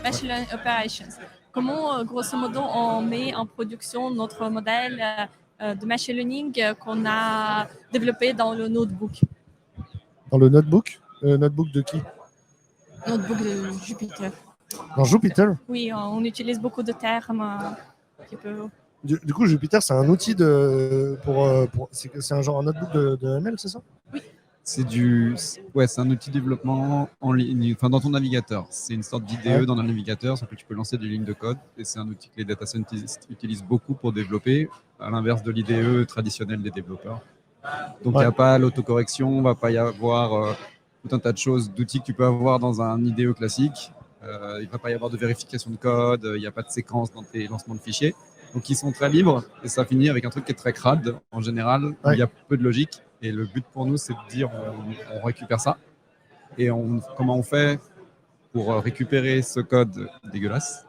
Machine Learning Operations. Comment, grosso modo, on met en production notre modèle de machine learning qu'on a développé dans le notebook. Dans le notebook? Notebook de qui? Notebook de Jupyter. Dans Jupyter? Oui, on utilise beaucoup de termes qui peuvent... Du coup, Jupyter, c'est un outil c'est un genre un notebook de ML, c'est ça? Oui. C'est un outil de développement en ligne, enfin dans ton navigateur. C'est une sorte d'IDE dans le navigateur, sur lequel tu peux lancer des lignes de code. Et c'est un outil que les data scientists utilisent beaucoup pour développer, à l'inverse de l'IDE traditionnel des développeurs. Donc il n'y a pas l'autocorrection, il ne va pas y avoir tout un tas de choses, d'outils que tu peux avoir dans un IDE classique. Il ne va pas y avoir de vérification de code, il n'y a pas de séquence dans tes lancements de fichiers. Donc ils sont très libres et ça finit avec un truc qui est très crade en général, où il y a peu de logique. Et le but pour nous, c'est de dire on récupère ça. Et comment on fait pour récupérer ce code dégueulasse?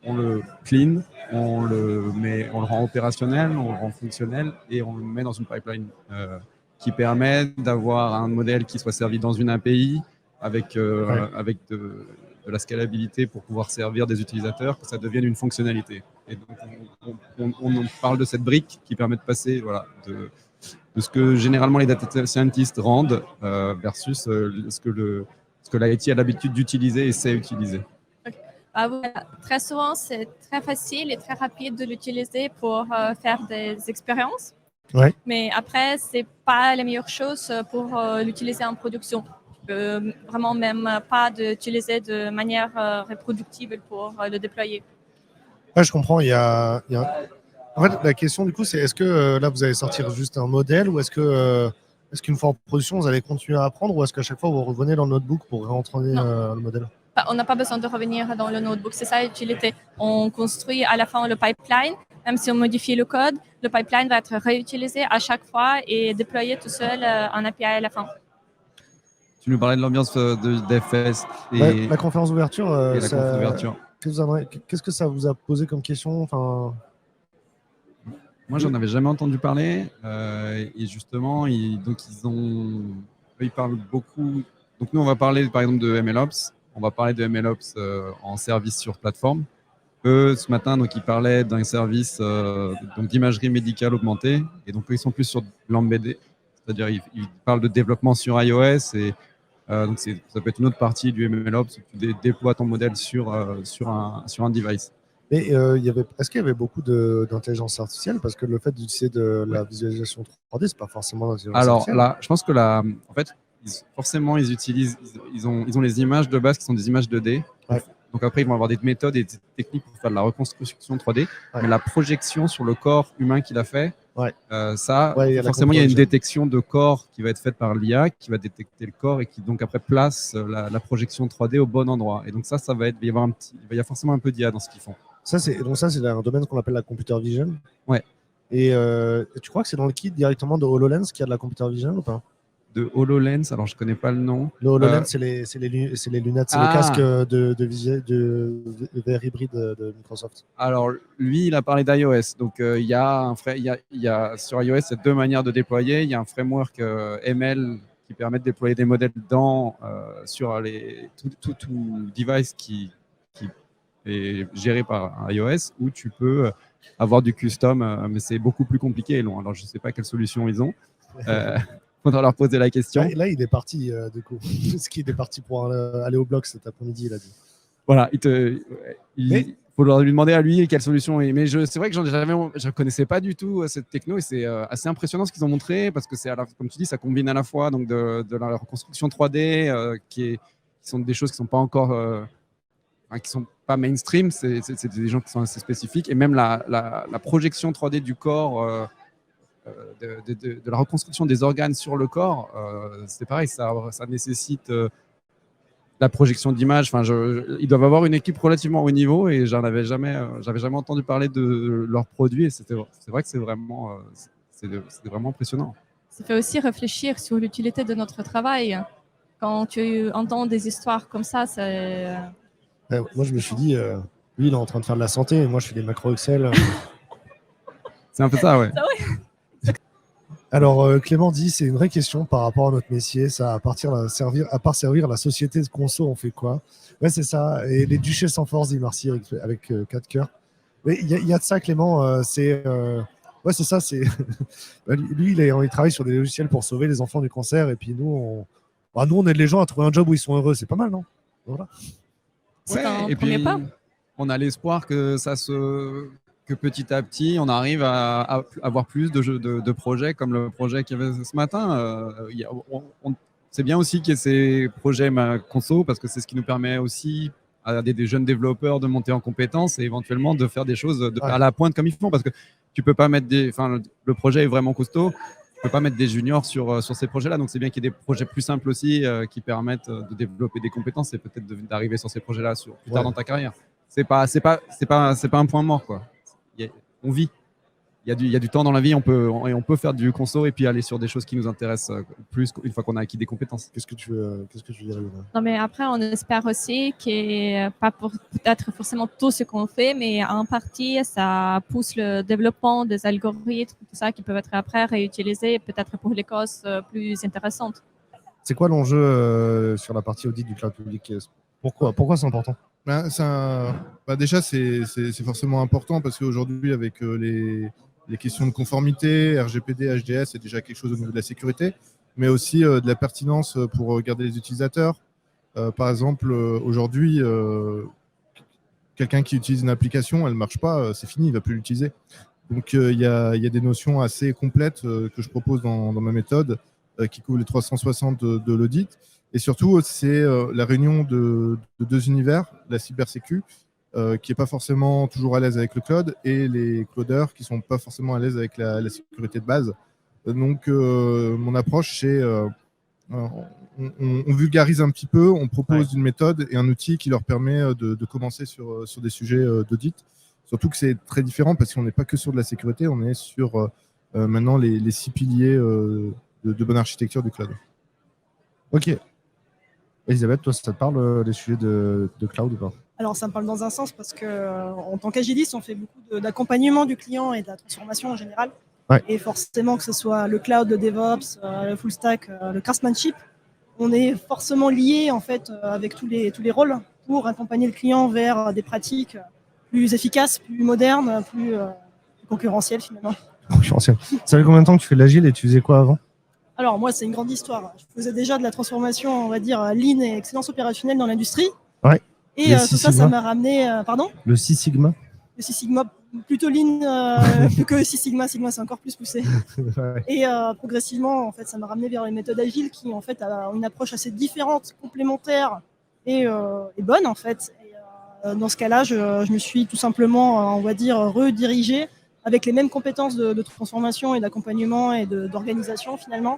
On le clean, on le rend opérationnel, on le rend fonctionnel et on le met dans une pipeline qui permet d'avoir un modèle qui soit servi dans une API avec de la scalabilité pour pouvoir servir des utilisateurs, que ça devienne une fonctionnalité. Et donc, on parle de cette brique qui permet de passer de ce que généralement les data scientists rendent versus ce que l'IT a l'habitude d'utiliser et sait utiliser. Voilà. Très souvent, c'est très facile et très rapide de l'utiliser pour faire des expériences. Mais après, ce n'est pas la meilleure chose pour l'utiliser en production. Vraiment même pas d'utiliser de manière reproductible pour le déployer. Je comprends. En fait, la question du coup, c'est est-ce que là, vous allez sortir juste un modèle ou est-ce qu'une fois en production, vous allez continuer à apprendre ou est-ce qu'à chaque fois, vous revenez dans le notebook pour réentraîner le modèle? On n'a pas besoin de revenir dans le notebook, c'est ça l'utilité. On construit à la fin le pipeline, même si on modifie le code, le pipeline va être réutilisé à chaque fois et déployé tout seul en API à la fin. Tu nous parlais de l'ambiance de DevFest et la conférence d'ouverture. Qu'est-ce que ça vous a posé comme question? Moi, j'en avais jamais entendu parler. Et justement, ils parlent beaucoup. Donc, nous, on va parler par exemple de MLOps. On va parler de MLOps en service sur plateforme. Eux, ce matin, donc, ils parlaient d'un service d'imagerie médicale augmentée. Et donc, eux, ils sont plus sur l'embedded. C'est-à-dire, ils parlent de développement sur iOS. Et donc, ça peut être une autre partie du MLOps où tu déploies ton modèle sur un device. Mais est-ce qu'il y avait beaucoup d'intelligence artificielle? Parce que le fait d'utiliser de la visualisation 3D, c'est pas forcément l'intelligence artificielle. Alors là, je pense que en fait, forcément, ils ont les images de base qui sont des images 2D. Donc après, ils vont avoir des méthodes et des techniques pour faire de la reconstruction 3D. Mais la projection sur le corps humain qu'il a fait, forcément, il y a une détection de corps qui va être faite par l'IA, qui va détecter le corps et qui donc après place la projection 3D au bon endroit. Et donc ça va être, il va y avoir forcément un peu d'IA dans ce qu'ils font. Ça, c'est un domaine qu'on appelle la computer vision. Ouais. Et tu crois que c'est dans le kit directement de HoloLens qu'il y a de la computer vision ou pas? De HoloLens, alors je connais pas le nom. Le HoloLens, c'est les lunettes, c'est le casque de VR hybride de Microsoft. Alors lui, il a parlé d'iOS. Donc il y a sur iOS, il y a deux manières de déployer. Il y a un framework ML qui permet de déployer des modèles sur tout device qui est géré par iOS, où tu peux avoir du custom, mais c'est beaucoup plus compliqué et long. Alors je ne sais pas quelle solution ils ont. Faudra leur poser la question. Là, il est parti, du coup. Parce qu'il est parti pour aller au bloc cet après-midi, il a dit. Voilà, il faut leur lui demander à lui quelle solution. Mais c'est vrai que je ne connaissais pas du tout cette techno et c'est assez impressionnant ce qu'ils ont montré parce que comme tu dis, ça combine à la fois donc, de la reconstruction 3D qui sont des choses qui ne sont pas encore qui sont pas mainstream, c'est des gens qui sont assez spécifiques et même la projection 3D du corps. De la reconstruction des organes sur le corps, c'est pareil, ça nécessite la projection d'images. Ils doivent avoir une équipe relativement haut niveau et j'avais jamais entendu parler de leurs produits et c'est vrai que c'est vraiment impressionnant. Ça fait aussi réfléchir sur l'utilité de notre travail. Quand tu entends des histoires comme ça, c'est... moi, je me suis dit, lui, il est en train de faire de la santé et moi, je fais des macros Excel. C'est un peu ça, ouais. Alors, Clément dit, c'est une vraie question par rapport à notre métier. Ça, à part servir la société de conso, on fait quoi? Ouais, c'est ça. Et les duchesses en force, dit Marcy, avec 4 cœurs. Mais il y a de ça, Clément. Ouais, c'est ça. Lui, il travaille sur des logiciels pour sauver les enfants du cancer. Et puis nous, on aide les gens à trouver un job où ils sont heureux. C'est pas mal, non? Voilà. C'est un et premier puis, pas. on a l'espoir que petit à petit, on arrive à avoir plus de projets comme le projet qu'il y avait ce matin. C'est bien aussi qu'il y ait ces projets conso parce que c'est ce qui nous permet aussi à des jeunes développeurs de monter en compétences et éventuellement de faire des choses à la pointe comme ils font parce que tu peux pas mettre le projet est vraiment costaud. Tu peux pas mettre des juniors sur ces projets-là, donc c'est bien qu'il y ait des projets plus simples aussi qui permettent de développer des compétences et peut-être d'arriver sur ces projets-là plus tard dans ta carrière. C'est pas un point mort quoi. On vit. Il y a du temps dans la vie, on peut faire du conso et puis aller sur des choses qui nous intéressent plus une fois qu'on a acquis des compétences. Qu'est-ce que tu veux dire, Luna? Non, mais après, on espère aussi que, pas pour peut-être forcément tout ce qu'on fait, mais en partie, ça pousse le développement des algorithmes, tout ça, qui peuvent être après réutilisés, peut-être pour les causes plus intéressantes. C'est quoi l'enjeu sur la partie audit du cloud public? Pourquoi c'est important? Déjà, c'est forcément important parce qu'aujourd'hui, avec les questions de conformité, RGPD, HDS, c'est déjà quelque chose au niveau de la sécurité, mais aussi de la pertinence pour garder les utilisateurs. Par exemple, aujourd'hui, quelqu'un qui utilise une application, elle ne marche pas, c'est fini, il ne va plus l'utiliser. Donc, il y a des notions assez complètes que je propose dans ma méthode qui couvrent les 360 de l'audit. Et surtout, c'est la réunion de deux univers, la cybersécu, qui n'est pas forcément toujours à l'aise avec le cloud, et les cloudeurs qui ne sont pas forcément à l'aise avec la sécurité de base. Donc, mon approche, c'est on vulgarise un petit peu, on propose une méthode et un outil qui leur permet de commencer sur des sujets d'audit. Surtout que c'est très différent parce qu'on n'est pas que sur de la sécurité, on est sur maintenant les 6 piliers de bonne architecture du cloud. Ok. Elisabeth, toi, ça te parle les sujets de cloud ou pas? Alors, ça me parle dans un sens parce qu'en tant qu'agiliste, on fait beaucoup d'accompagnement du client et de la transformation en général. Ouais. Et forcément, que ce soit le cloud, le DevOps, le full stack, le craftsmanship, on est forcément lié en fait avec tous les rôles pour accompagner le client vers des pratiques plus efficaces, plus modernes, plus concurrentielles finalement. Concurrentielles. Ça fait combien de temps que tu fais de l'agile et tu faisais quoi avant? Alors moi, c'est une grande histoire. Je faisais déjà de la transformation, on va dire, lean et excellence opérationnelle dans l'industrie. Ouais. Et tout ça, ça m'a ramené... pardon? Le Six Sigma? Le Six Sigma, plutôt lean, plus que Six Sigma. Sigma, c'est encore plus poussé. Ouais. Et progressivement, en fait, ça m'a ramené vers les méthodes agiles qui, en fait, ont une approche assez différente, complémentaire et bonne, en fait. Et, dans ce cas-là, je me suis tout simplement, on va dire, redirigé avec les mêmes compétences de transformation et d'accompagnement et d'organisation, finalement,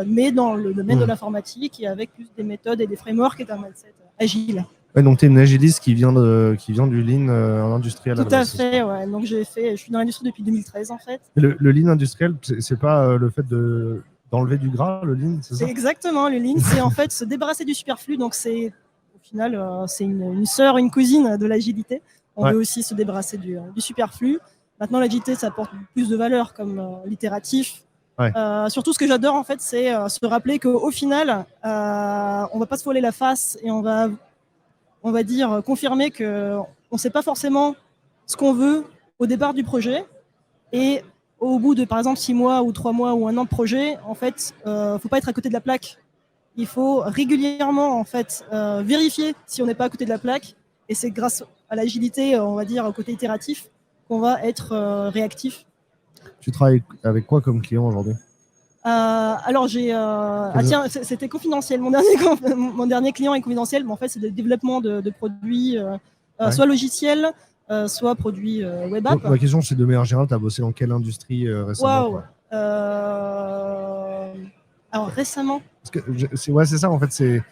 mais dans le domaine de l'informatique et avec plus des méthodes et des frameworks et un mindset agile. Ouais, donc tu es une agiliste qui vient du lean industriel. Tout à fait, ouais. Donc je suis dans l'industrie depuis 2013 en fait. Le lean industriel, c'est pas le fait d'enlever du gras, le lean, c'est ça? C'est exactement, le lean, c'est en fait se débarrasser du superflu. Donc c'est au final c'est une sœur, une cousine de l'agilité. On veut aussi se débarrasser du superflu. Maintenant l'agilité, ça apporte plus de valeur comme l'itératif. Ouais. Surtout, ce que j'adore, en fait, c'est se rappeler qu'au final, on va pas se voiler la face et on va dire confirmer qu'on ne sait pas forcément ce qu'on veut au départ du projet. Et au bout de, par exemple, 6 mois ou 3 mois ou 1 an de projet, en fait, faut pas être à côté de la plaque. Il faut régulièrement, en fait, vérifier si on n'est pas à côté de la plaque. Et c'est grâce à l'agilité, on va dire, au côté itératif, qu'on va être réactif. Tu travailles avec quoi comme client aujourd'hui? Alors j'ai tiens, c'était confidentiel. Mon dernier client est confidentiel, mais en fait c'est le développement de produits soit logiciels, soit produits web app. Ma question c'est de manière générale, tu as bossé dans quelle industrie récemment? Wow. Alors récemment. C'est ça en fait, c'est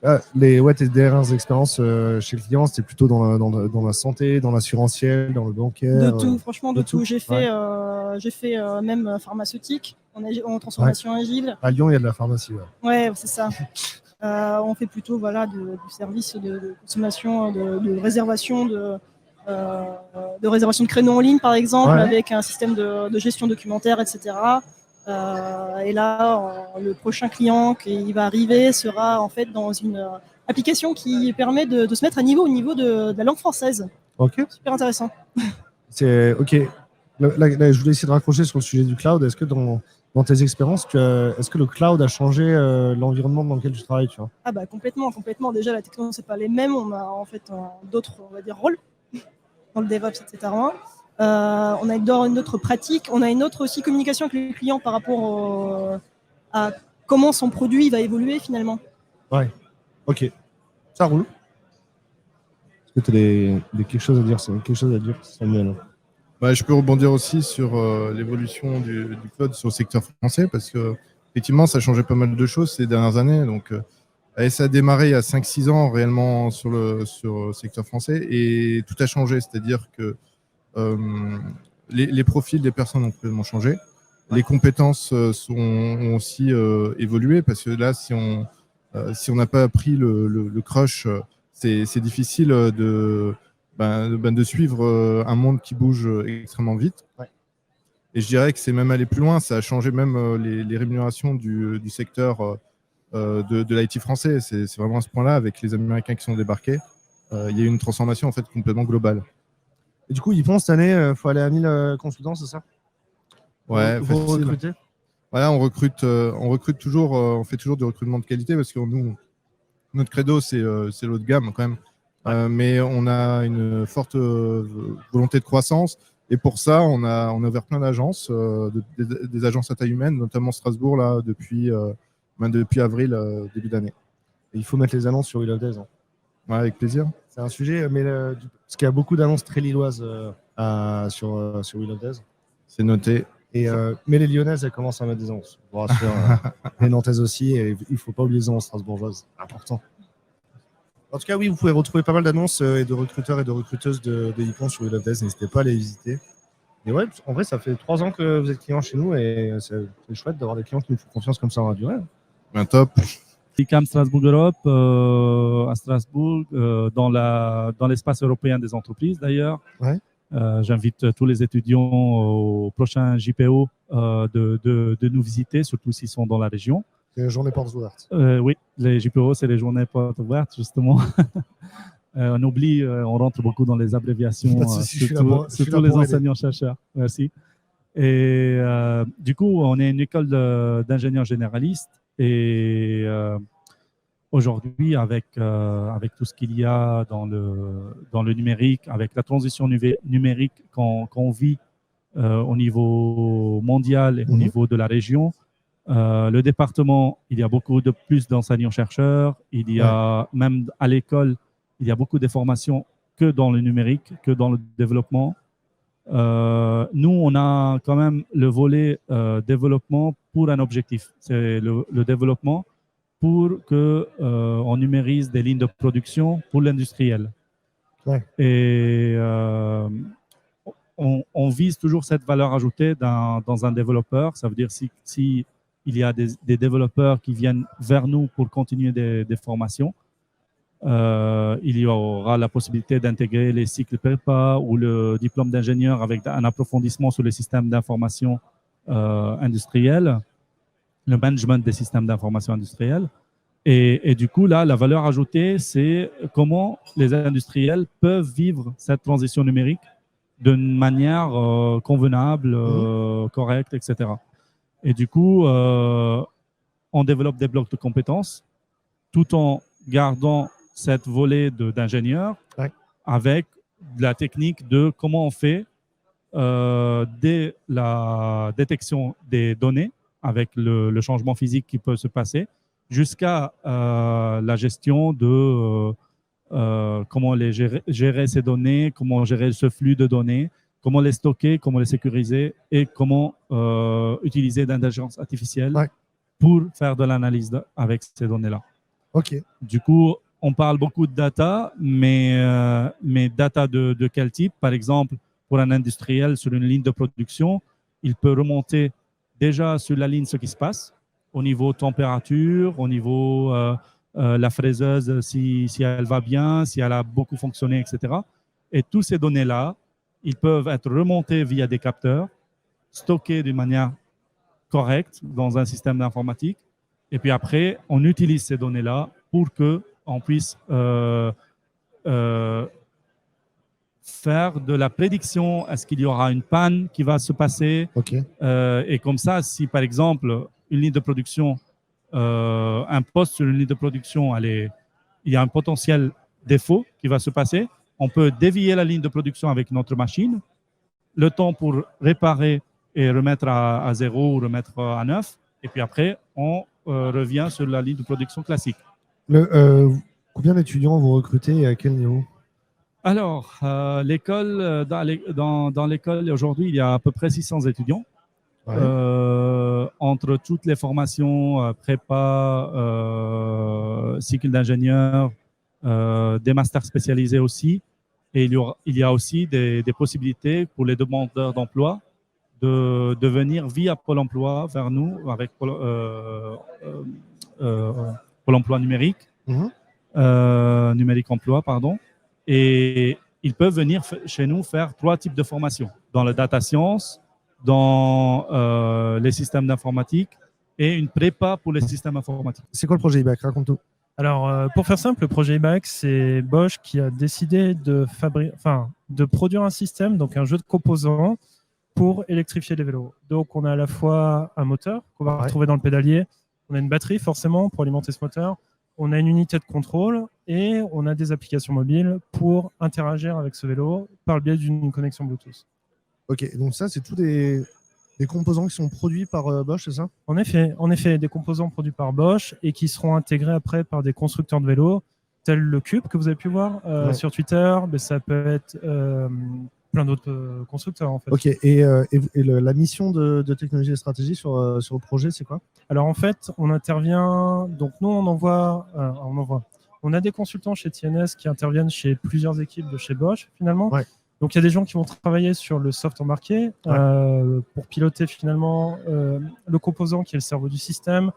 tes dernières expériences chez le client, c'était plutôt dans la santé, dans l'assurantiel, dans le bancaire. De tout, franchement de tout. J'ai fait même pharmaceutique en transformation agile. À Lyon, il y a de la pharmacie. Ouais, c'est ça. On fait plutôt du service de consommation, de réservation de réservation de créneaux en ligne par exemple, avec un système de gestion documentaire, etc. Et là, le prochain client qui va arriver sera en fait dans une application qui permet de se mettre à niveau au niveau de la langue française. Ok. Super intéressant. C'est ok. Là, je voulais essayer de raccrocher sur le sujet du cloud. Est-ce que dans tes expériences, est-ce que le cloud a changé l'environnement dans lequel tu travailles, tu vois? Ah bah complètement. Déjà, la technologie, c'est pas les mêmes. On a en fait d'autres, on va dire, rôles dans le DevOps, etc. On a une autre pratique. On a une autre aussi communication avec les clients par rapport à comment son produit va évoluer finalement. Ouais. Ok. Ça roule. Est-ce que tu as quelque chose à dire, Samuel? Je peux rebondir aussi sur l'évolution du cloud sur le secteur français parce que effectivement, ça a changé pas mal de choses ces dernières années. Donc, ça a démarré il y a 5-6 ans réellement sur le secteur français et tout a changé. C'est-à-dire que les profils des personnes ont complètement changé. Les compétences ont aussi évolué parce que là, si on n'a pas appris le crush, c'est difficile de suivre un monde qui bouge extrêmement vite. Ouais. Et je dirais que c'est même aller plus loin. Ça a changé même les rémunérations du secteur de l'IT français. C'est vraiment à ce point-là, avec les Américains qui sont débarqués, il y a eu une transformation en fait complètement globale. Et du coup, ils pensent cette année, il faut aller à 1000 consultants, c'est ça? Ouais, vous recrutez? Voilà, on recrute toujours, on fait toujours du recrutement de qualité parce que notre credo, c'est l'haut de gamme quand même. Ouais. Mais on a une forte volonté de croissance. Et pour ça, on a ouvert plein d'agences, des agences à taille humaine, notamment Strasbourg, là, depuis avril, début d'année. Et il faut mettre les annonces sur Wheel of Death. Hein. Ouais, avec plaisir. C'est un sujet, mais parce qu'il y a beaucoup d'annonces très lilloises sur Wheel of Death. C'est noté. Mais les Lyonnaises, elles commencent à mettre des annonces. Je vous rassure, les Nantaises aussi. Et il ne faut pas oublier les annonces strasbourgeoises. Important. En tout cas, oui, vous pouvez retrouver pas mal d'annonces et de recruteurs et de recruteuses de Ypon sur Wheel of Death. N'hésitez pas à les visiter. Et ouais, en vrai, ça fait 3 ans que vous êtes client chez nous et c'est chouette d'avoir des clients qui nous font confiance comme ça dans la durée. Ben, top. ICAM Strasbourg Europe à Strasbourg, dans l'espace européen des entreprises d'ailleurs. Ouais. J'invite tous les étudiants au prochain JPO de nous visiter, surtout s'ils sont dans la région. C'est les journées portes ouvertes. Oui, les JPO, c'est les journées portes ouvertes, justement. On oublie, on rentre beaucoup dans les abréviations, surtout les enseignants-chercheurs. Merci. Et du coup, on est une école d'ingénieurs généralistes et aujourd'hui, avec tout ce qu'il y a dans le numérique, avec la transition numérique qu'on vit au niveau mondial et au niveau de la région, le département, il y a beaucoup de plus d'enseignants-chercheurs. Il y a même à l'école, il y a beaucoup de formations que dans le numérique, que dans le développement. Nous, on a quand même le volet développement pour un objectif. C'est le développement pour qu'on numérise des lignes de production pour l'industriel. Ouais. Et on vise toujours cette valeur ajoutée dans un développeur. Ça veut dire si il y a des développeurs qui viennent vers nous pour continuer des formations, il y aura la possibilité d'intégrer les cycles prépa ou le diplôme d'ingénieur avec un approfondissement sur les systèmes d'information industriels, le management des systèmes d'information industriels. Et du coup, là, la valeur ajoutée, c'est comment les industriels peuvent vivre cette transition numérique d'une manière convenable, correcte, etc. Et du coup, on développe des blocs de compétences tout en gardant cette volet d'ingénieur avec de la technique de comment on fait dès la détection des données avec le changement physique qui peut se passer jusqu'à la gestion de comment gérer ces données, comment gérer ce flux de données, comment les stocker, comment les sécuriser et comment utiliser l'intelligence artificielle pour faire de l'analyse avec ces données-là. Ok. Du coup, on parle beaucoup de data, mais data de quel type? Par exemple, pour un industriel sur une ligne de production, il peut remonter déjà sur la ligne ce qui se passe au niveau température, au niveau la fraiseuse, si elle va bien, si elle a beaucoup fonctionné, etc. Et toutes ces données-là, ils peuvent être remontés via des capteurs, stockés d'une manière correctes dans un système d'informatique. Et puis après, on utilise ces données-là pour qu'on puisse faire de la prédiction. Est-ce qu'il y aura une panne qui va se passer? Et comme ça, si par exemple, une ligne de production, un poste sur une ligne de production, il y a un potentiel défaut qui va se passer, on peut dévier la ligne de production avec notre machine, le temps pour réparer et remettre à zéro ou remettre à neuf, et puis après, on revient sur la ligne de production classique. Combien d'étudiants vous recrutez et à quel niveau? Alors, l'école, dans l'école aujourd'hui, il y a à peu près 600 étudiants. Ouais. Entre toutes les formations, prépa, cycle d'ingénieur, des masters spécialisés aussi. Et il y a aussi des possibilités pour les demandeurs d'emploi de venir via Pôle emploi vers nous avec Pôle emploi numérique, numérique emploi, pardon. Et ils peuvent venir chez nous faire 3 types de formations, dans le data science, dans les systèmes d'informatique et une prépa pour les systèmes informatiques. C'est quoi le projet IBAC? Raconte tout. Alors, pour faire simple, le projet IBAC, c'est Bosch qui a décidé de produire un système, donc un jeu de composants pour électrifier les vélos. Donc, on a à la fois un moteur qu'on va retrouver dans le pédalier, on a une batterie forcément pour alimenter ce moteur, on a une unité de contrôle et on a des applications mobiles pour interagir avec ce vélo par le biais d'une connexion Bluetooth. Ok, donc ça, c'est tous des composants qui sont produits par Bosch, c'est ça? En effet, des composants produits par Bosch et qui seront intégrés après par des constructeurs de vélos, tels le Cube que vous avez pu voir sur Twitter, mais ça peut être plein d'autres constructeurs en fait. Ok, et la mission de technologie et stratégie sur le projet, c'est quoi? Alors en fait, on intervient, donc nous on a des consultants chez TNS qui interviennent chez plusieurs équipes de chez Bosch finalement. Ouais. Donc il y a des gens qui vont travailler sur le soft embarqué pour piloter finalement le composant qui est le cerveau du système,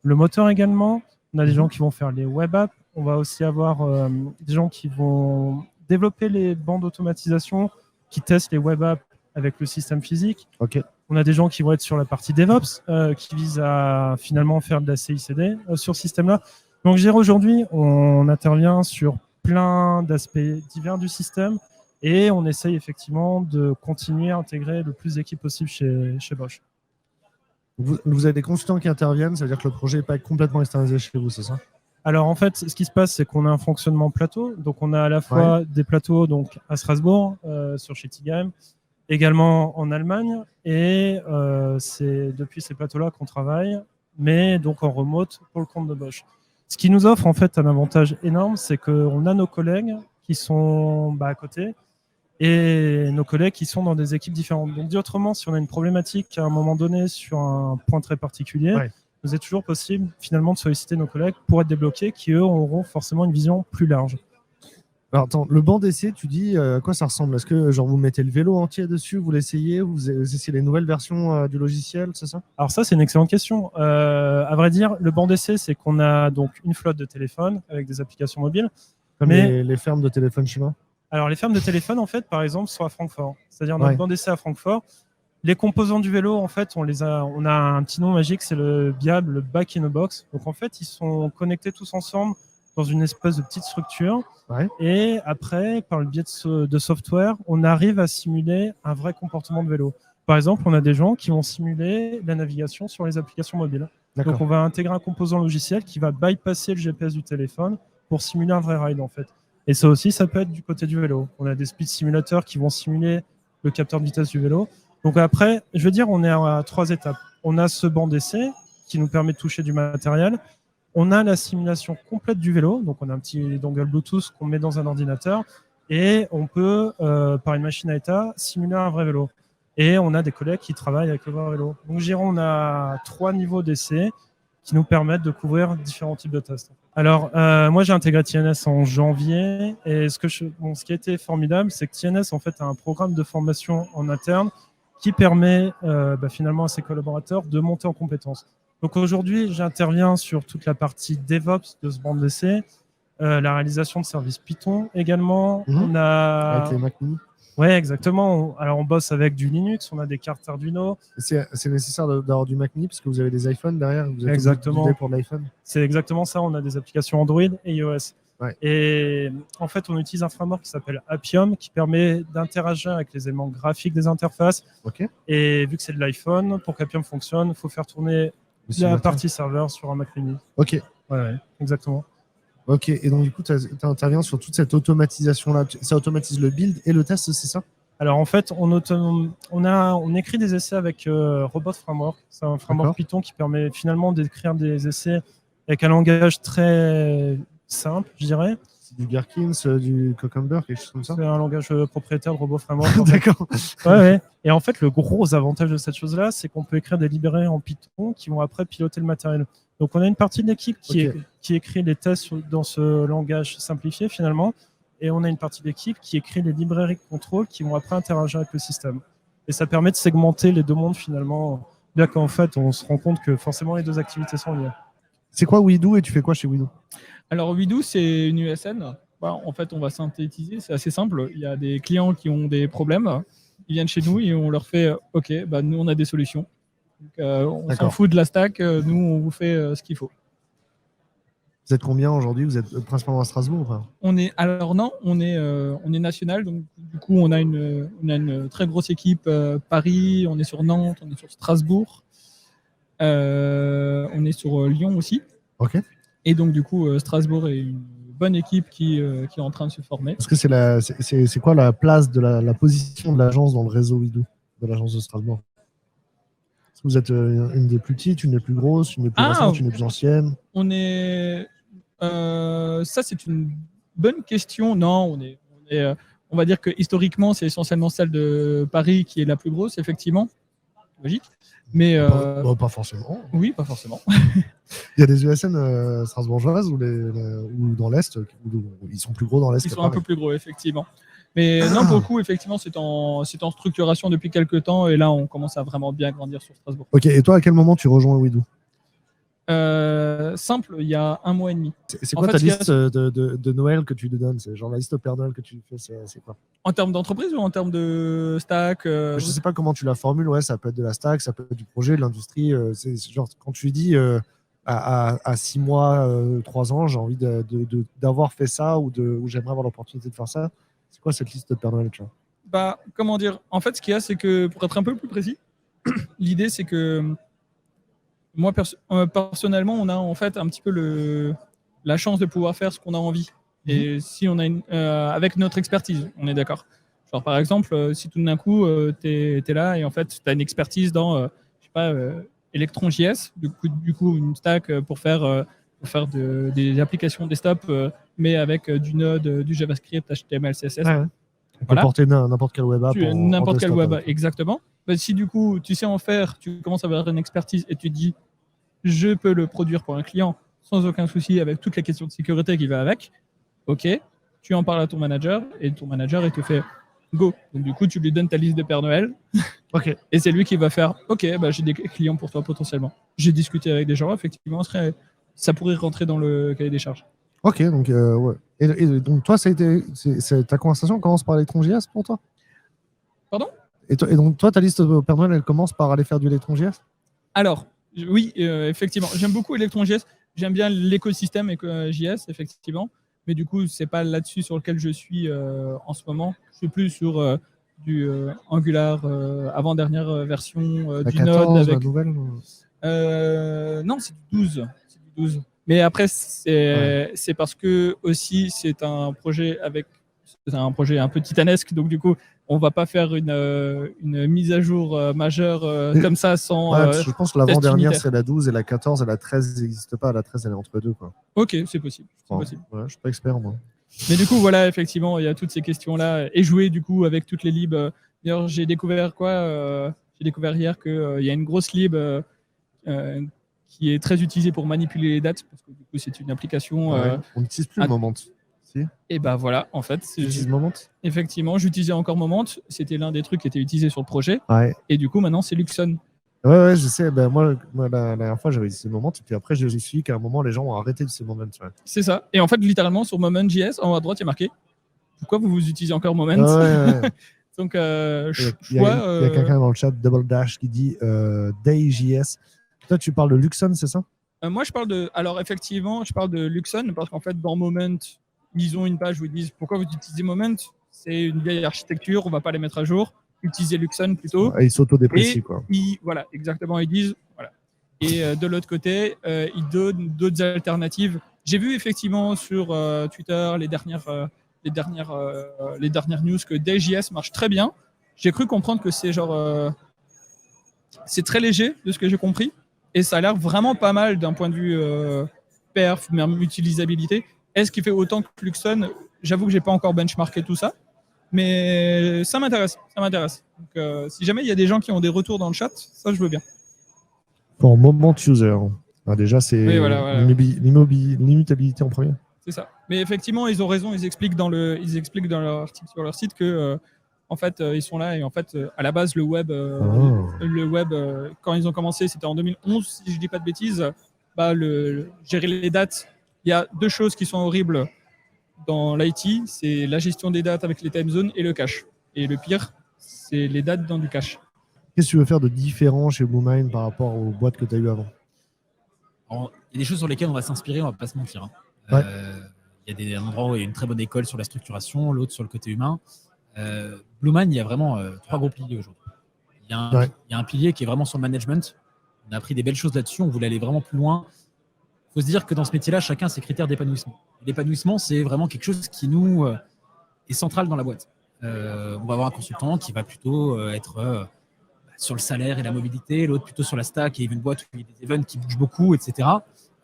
le moteur également. On a des gens qui vont faire les web apps. On va aussi avoir des gens qui vont développer les bandes d'automatisation qui testent les web apps avec le système physique. Okay. On a des gens qui vont être sur la partie DevOps qui visent à finalement faire de la CI/CD sur ce système-là. Donc aujourd'hui, on intervient sur plein d'aspects divers du système. Et on essaye effectivement de continuer à intégrer le plus d'équipes possible chez Bosch. Vous avez des consultants qui interviennent, ça veut dire que le projet n'est pas complètement externalisé chez vous, c'est ça? Alors en fait, ce qui se passe, c'est qu'on a un fonctionnement plateau. Donc on a à la fois des plateaux donc, à Strasbourg, sur chez Tigam, également en Allemagne. Et c'est depuis ces plateaux-là qu'on travaille, mais donc en remote pour le compte de Bosch. Ce qui nous offre en fait un avantage énorme, c'est qu'on a nos collègues qui sont à côté, et nos collègues qui sont dans des équipes différentes. Donc, dit autrement, si on a une problématique à un moment donné sur un point très particulier, il est toujours possible finalement de solliciter nos collègues pour être débloqués, qui eux auront forcément une vision plus large. Alors, attends, le banc d'essai, tu dis à quoi ça ressemble? Est-ce que genre vous mettez le vélo entier dessus, vous l'essayez, vous essayez les nouvelles versions du logiciel, c'est ça? Alors ça, c'est une excellente question. À vrai dire, le banc d'essai, c'est qu'on a donc une flotte de téléphones avec des applications mobiles. Comme les fermes de téléphone chinois? Alors, les fermes de téléphone, en fait, par exemple, sont à Francfort. C'est-à-dire, notre banc d'essai à Francfort. Les composants du vélo, en fait, on a un petit nom magique, c'est le BIAB, le Back in a Box. Donc, en fait, ils sont connectés tous ensemble dans une espèce de petite structure. Et après, par le biais de software, on arrive à simuler un vrai comportement de vélo. Par exemple, on a des gens qui vont simuler la navigation sur les applications mobiles. Donc, on va intégrer un composant logiciel qui va bypasser le GPS du téléphone pour simuler un vrai ride, en fait. Et ça aussi, ça peut être du côté du vélo. On a des speed simulateurs qui vont simuler le capteur de vitesse du vélo. Donc après, je veux dire, on est à 3 étapes. On a ce banc d'essai qui nous permet de toucher du matériel. On a la simulation complète du vélo. Donc on a un petit dongle Bluetooth qu'on met dans un ordinateur. Et on peut, par une machine à état, simuler un vrai vélo. Et on a des collègues qui travaillent avec le vrai vélo. Donc je dirais, on a 3 niveaux d'essai qui nous permettent de couvrir différents types de tests. Alors, moi, j'ai intégré TNS en janvier et ce qui a été formidable, c'est que TNS, en fait, a un programme de formation en interne qui permet finalement à ses collaborateurs de monter en compétences. Donc aujourd'hui, j'interviens sur toute la partie DevOps de ce banc d'essai, la réalisation de services Python également. On a... Avec les Mac Mini. Ouais, exactement. Alors, on bosse avec du Linux, on a des cartes Arduino. C'est nécessaire d'avoir du Mac Mini parce que vous avez des iPhones derrière. Vous êtes Exactement. pour l'iPhone. C'est exactement ça. On a des applications Android et iOS. Ouais. Et en fait, on utilise un framework qui s'appelle Appium qui permet d'interagir avec les éléments graphiques des interfaces. Ok. Et vu que c'est de l'iPhone, pour qu'Appium fonctionne, il faut faire tourner la partie serveur sur un Mac Mini. Ok. Ouais, exactement. Ok, et donc du coup, tu interviens sur toute cette automatisation-là. Ça automatise le build et le test, c'est ça? Alors en fait, on écrit des essais avec Robot Framework. C'est un framework Python qui permet finalement d'écrire des essais avec un langage très simple, je dirais. C'est du Gherkins, du Cucumber, quelque chose comme ça? C'est un langage propriétaire de Robot Framework. D'accord. Ouais. Et en fait, le gros avantage de cette chose-là, c'est qu'on peut écrire des librairies en Python qui vont après piloter le matériel. Donc on a une partie de l'équipe qui écrit les tests dans ce langage simplifié finalement, et on a une partie de l'équipe qui écrit les librairies de contrôle qui vont après interagir avec le système. Et ça permet de segmenter les deux mondes finalement, bien qu'en fait on se rend compte que forcément les deux activités sont liées. C'est quoi Widoo et tu fais quoi chez Widoo? Alors Widoo, c'est une USN. En fait, on va synthétiser, c'est assez simple. Il y a des clients qui ont des problèmes, ils viennent chez nous et on leur fait OK, nous on a des solutions. Donc, on s'en fout de la stack, nous on vous fait ce qu'il faut. Vous êtes combien aujourd'hui? Vous êtes principalement à Strasbourg ou pas? On est national, donc du coup on a une très grosse équipe Paris, on est sur Nantes, on est sur Strasbourg, on est sur Lyon aussi. Ok. Et donc du coup Strasbourg est une bonne équipe qui est en train de se former. Est-ce que c'est quoi la place de la position de l'agence dans le réseau Widoo, de l'agence de Strasbourg? Est-ce que vous êtes une des plus petites, une des plus grosses, une des plus récentes, une des plus anciennes? On est ça c'est une bonne question. Non, on va dire que historiquement c'est essentiellement celle de Paris qui est la plus grosse, effectivement, logique. Mais pas forcément. Oui, pas forcément. Il y a des USN strasbourgeoises ou dans l'Est, où ils sont plus gros dans l'Est. Ils sont un peu plus gros, effectivement. Mais non, pour le coup, effectivement, c'est en structuration depuis quelques temps et là, on commence à vraiment bien grandir sur Strasbourg. Ok, et toi, à quel moment tu rejoins Widoo? Simple, il y a 1 mois et demi. C'est quoi ta liste de Noël que tu te donnes? C'est genre la liste au Père Noël que tu fais, c'est quoi? En termes d'entreprise ou en termes de stack Je sais pas comment tu la formules, ouais, ça peut être de la stack, ça peut être du projet, de l'industrie. C'est genre, quand tu dis à 6 mois, 3 ans, j'ai envie d'avoir fait ça ou j'aimerais avoir l'opportunité de faire ça, c'est quoi cette liste de Père Noël, tu vois? Comment dire? En fait, ce qu'il y a, c'est que, pour être un peu plus précis, l'idée, c'est que moi, personnellement, on a en fait un petit peu la chance de pouvoir faire ce qu'on a envie. Et si on a avec notre expertise, on est d'accord. Genre, par exemple, si tout d'un coup, tu es là et en fait, tu as une expertise dans, je sais pas, Electron.js, du coup, une stack pour faire des applications desktop, mais avec du Node, du JavaScript, HTML, CSS. Ouais. On peut porter n'importe quel web app. N'importe quel web app, exactement. Si du coup, tu sais en faire, tu commences à avoir une expertise et tu te dis, je peux le produire pour un client sans aucun souci avec toute la question de sécurité qui va avec, ok, tu en parles à ton manager et ton manager, il te fait go. Donc du coup, tu lui donnes ta liste de Père Noël. Ok. Et c'est lui qui va faire, ok, j'ai des clients pour toi potentiellement. J'ai discuté avec des gens, effectivement, ça pourrait rentrer dans le cahier des charges. Ok, donc ouais. Et donc toi, ta conversation commence par Electron.js pour toi? Pardon? Et donc toi, ta liste au Père Noël, elle commence par aller faire du Electron.js? Alors, oui, effectivement. J'aime beaucoup Electron.js. J'aime bien l'écosystème JS, effectivement. Mais du coup, c'est pas là-dessus sur lequel je suis en ce moment. Je suis plus sur du Angular avant-dernière version la du 14, Node. la nouvelle Non, c'est du 12. Mais après, c'est parce que aussi, c'est un projet un peu titanesque. Donc, du coup, on va pas faire une mise à jour majeure comme ça sans. Je pense que l'avant-dernière, c'est la 12 et la 14 et la 13 n'existe pas. La 13, elle est entre deux, quoi. Ok, c'est possible. Ouais, je suis pas expert, moi. Mais du coup, voilà, effectivement, il y a toutes ces questions-là. Et jouer, du coup, avec toutes les libs. D'ailleurs, j'ai découvert hier qu'il y a une grosse lib qui est très utilisée pour manipuler les dates. Parce que du coup, c'est une application. On n'utilise plus le Moment. Et voilà, en fait. J'utilise Moment. Effectivement, j'utilisais encore Moment. C'était l'un des trucs qui était utilisé sur le projet. Ouais. Et du coup, maintenant, c'est Luxon. Ouais, je sais. Moi, la dernière fois, j'avais utilisé Moment. Et puis après, j'ai su qu'à un moment, les gens ont arrêté de utiliser Moment. Ouais. C'est ça. Et en fait, littéralement, sur Moment.js, en haut à droite, il y a marqué pourquoi vous utilisez encore Moment. Ouais. Donc, Il y a quelqu'un dans le chat, Double Dash, qui dit Day.js. Toi, tu parles de Luxon, c'est ça? moi, alors effectivement, je parle de Luxon parce qu'en fait, dans Moment, ils ont une page où ils disent pourquoi vous utilisez Moment? C'est une vieille architecture, on va pas les mettre à jour. Utilisez Luxon plutôt. Ils s'autodéprécient, quoi. Voilà, exactement. Ils disent, voilà. Et de l'autre côté, ils donnent d'autres alternatives. J'ai vu effectivement sur Twitter les dernières news que Day.js marche très bien. J'ai cru comprendre que c'est c'est très léger de ce que j'ai compris. Et ça a l'air vraiment pas mal d'un point de vue perf, même utilisabilité. Est-ce qu'il fait autant que Luxon? J'avoue que j'ai pas encore benchmarké tout ça. Mais ça m'intéresse. Donc, si jamais il y a des gens qui ont des retours dans le chat, ça je veux bien. Pour Moment User. Déjà, c'est l'immutabilité en premier. C'est ça. Mais effectivement, ils ont raison. Ils expliquent dans leur article sur leur site que en fait, ils sont là et en fait, à la base, le web, quand ils ont commencé, c'était en 2011, si je dis pas de bêtises. Gérer les dates, il y a deux choses qui sont horribles dans l'IT, c'est la gestion des dates avec les time zones et le cache. Et le pire, c'est les dates dans du cache. Qu'est-ce que tu veux faire de différent chez Bluemind par rapport aux boîtes que tu as eues avant? Il y a des choses sur lesquelles on va s'inspirer, on va pas se mentir. Ouais. Il y a des endroits où il y a une très bonne école sur la structuration, l'autre sur le côté humain. Bluemind, il y a vraiment 3 gros piliers aujourd'hui. Il y a un pilier qui est vraiment sur le management. On a appris des belles choses là-dessus, on voulait aller vraiment plus loin. Il faut se dire que dans ce métier-là, chacun a ses critères d'épanouissement. L'épanouissement, c'est vraiment quelque chose qui nous est central dans la boîte. On va avoir un consultant qui va plutôt être sur le salaire et la mobilité, l'autre plutôt sur la stack et une boîte où il y a des events qui bougent beaucoup, etc.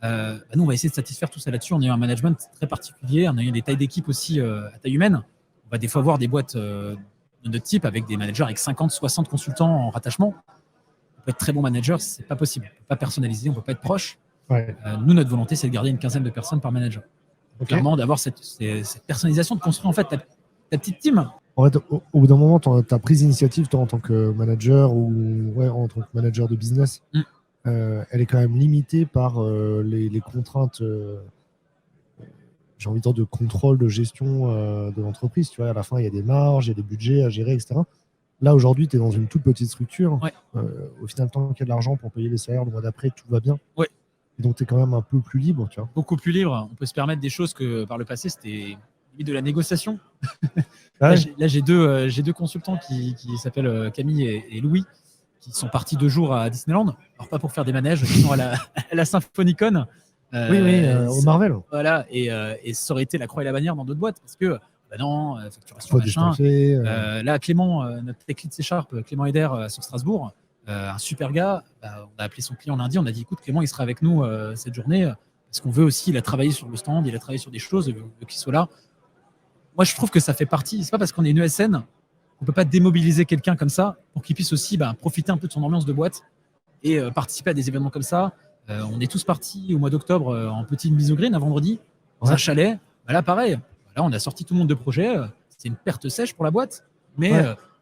Nous, on va essayer de satisfaire tout ça là-dessus. On a eu un management très particulier, on a eu des tailles d'équipe aussi à taille humaine. On va des fois voir des boîtes de notre type avec des managers avec 50, 60 consultants en rattachement. On peut être très bon manager, c'est pas possible. On peut pas personnaliser, on peut pas être proche. Ouais. Nous, notre volonté, c'est de garder une quinzaine de personnes par manager. Okay. Clairement, d'avoir cette personnalisation, de construire en fait ta petite team. En fait, au bout d'un moment, tu as pris l'initiative, toi, en tant que manager ou en tant que manager de business. Elle est quand même limitée par les contraintes, j'ai envie de dire, de contrôle, de gestion de l'entreprise. Tu vois, à la fin, il y a des marges, il y a des budgets à gérer, etc. Là, aujourd'hui, tu es dans une toute petite structure. Ouais. Au final, tant qu'il y a de l'argent pour payer les salaires le mois d'après, tout va bien. Ouais. Et donc, tu es quand même un peu plus libre. Tu vois. Beaucoup plus libre. On peut se permettre des choses que par le passé, c'était de la négociation. Ah ouais. Là, j'ai deux consultants qui s'appellent Camille et Louis, qui sont partis 2 jours à Disneyland. Alors, pas pour faire des manèges, ils sont à la Symphonicon. Au Marvel. Voilà, et ça aurait été la croix et la bannière dans d'autres boîtes, parce que non, facturation, machin. Là, Clément, notre tech lead C#, Clément Eder sur Strasbourg, un super gars, on a appelé son client lundi, on a dit écoute, Clément, il sera avec nous cette journée, parce qu'on veut aussi, il a travaillé sur le stand, il a travaillé sur des choses, il veut qu'il soit là. Moi, je trouve que ça fait partie, c'est pas parce qu'on est une ESN qu'on peut pas démobiliser quelqu'un comme ça pour qu'il puisse aussi profiter un peu de son ambiance de boîte et participer à des événements comme ça. On est tous partis au mois d'octobre en petite mise au green, un vendredi, dans un chalet. Là, pareil. Là, on a sorti tout le monde de projet. C'est une perte sèche pour la boîte, mais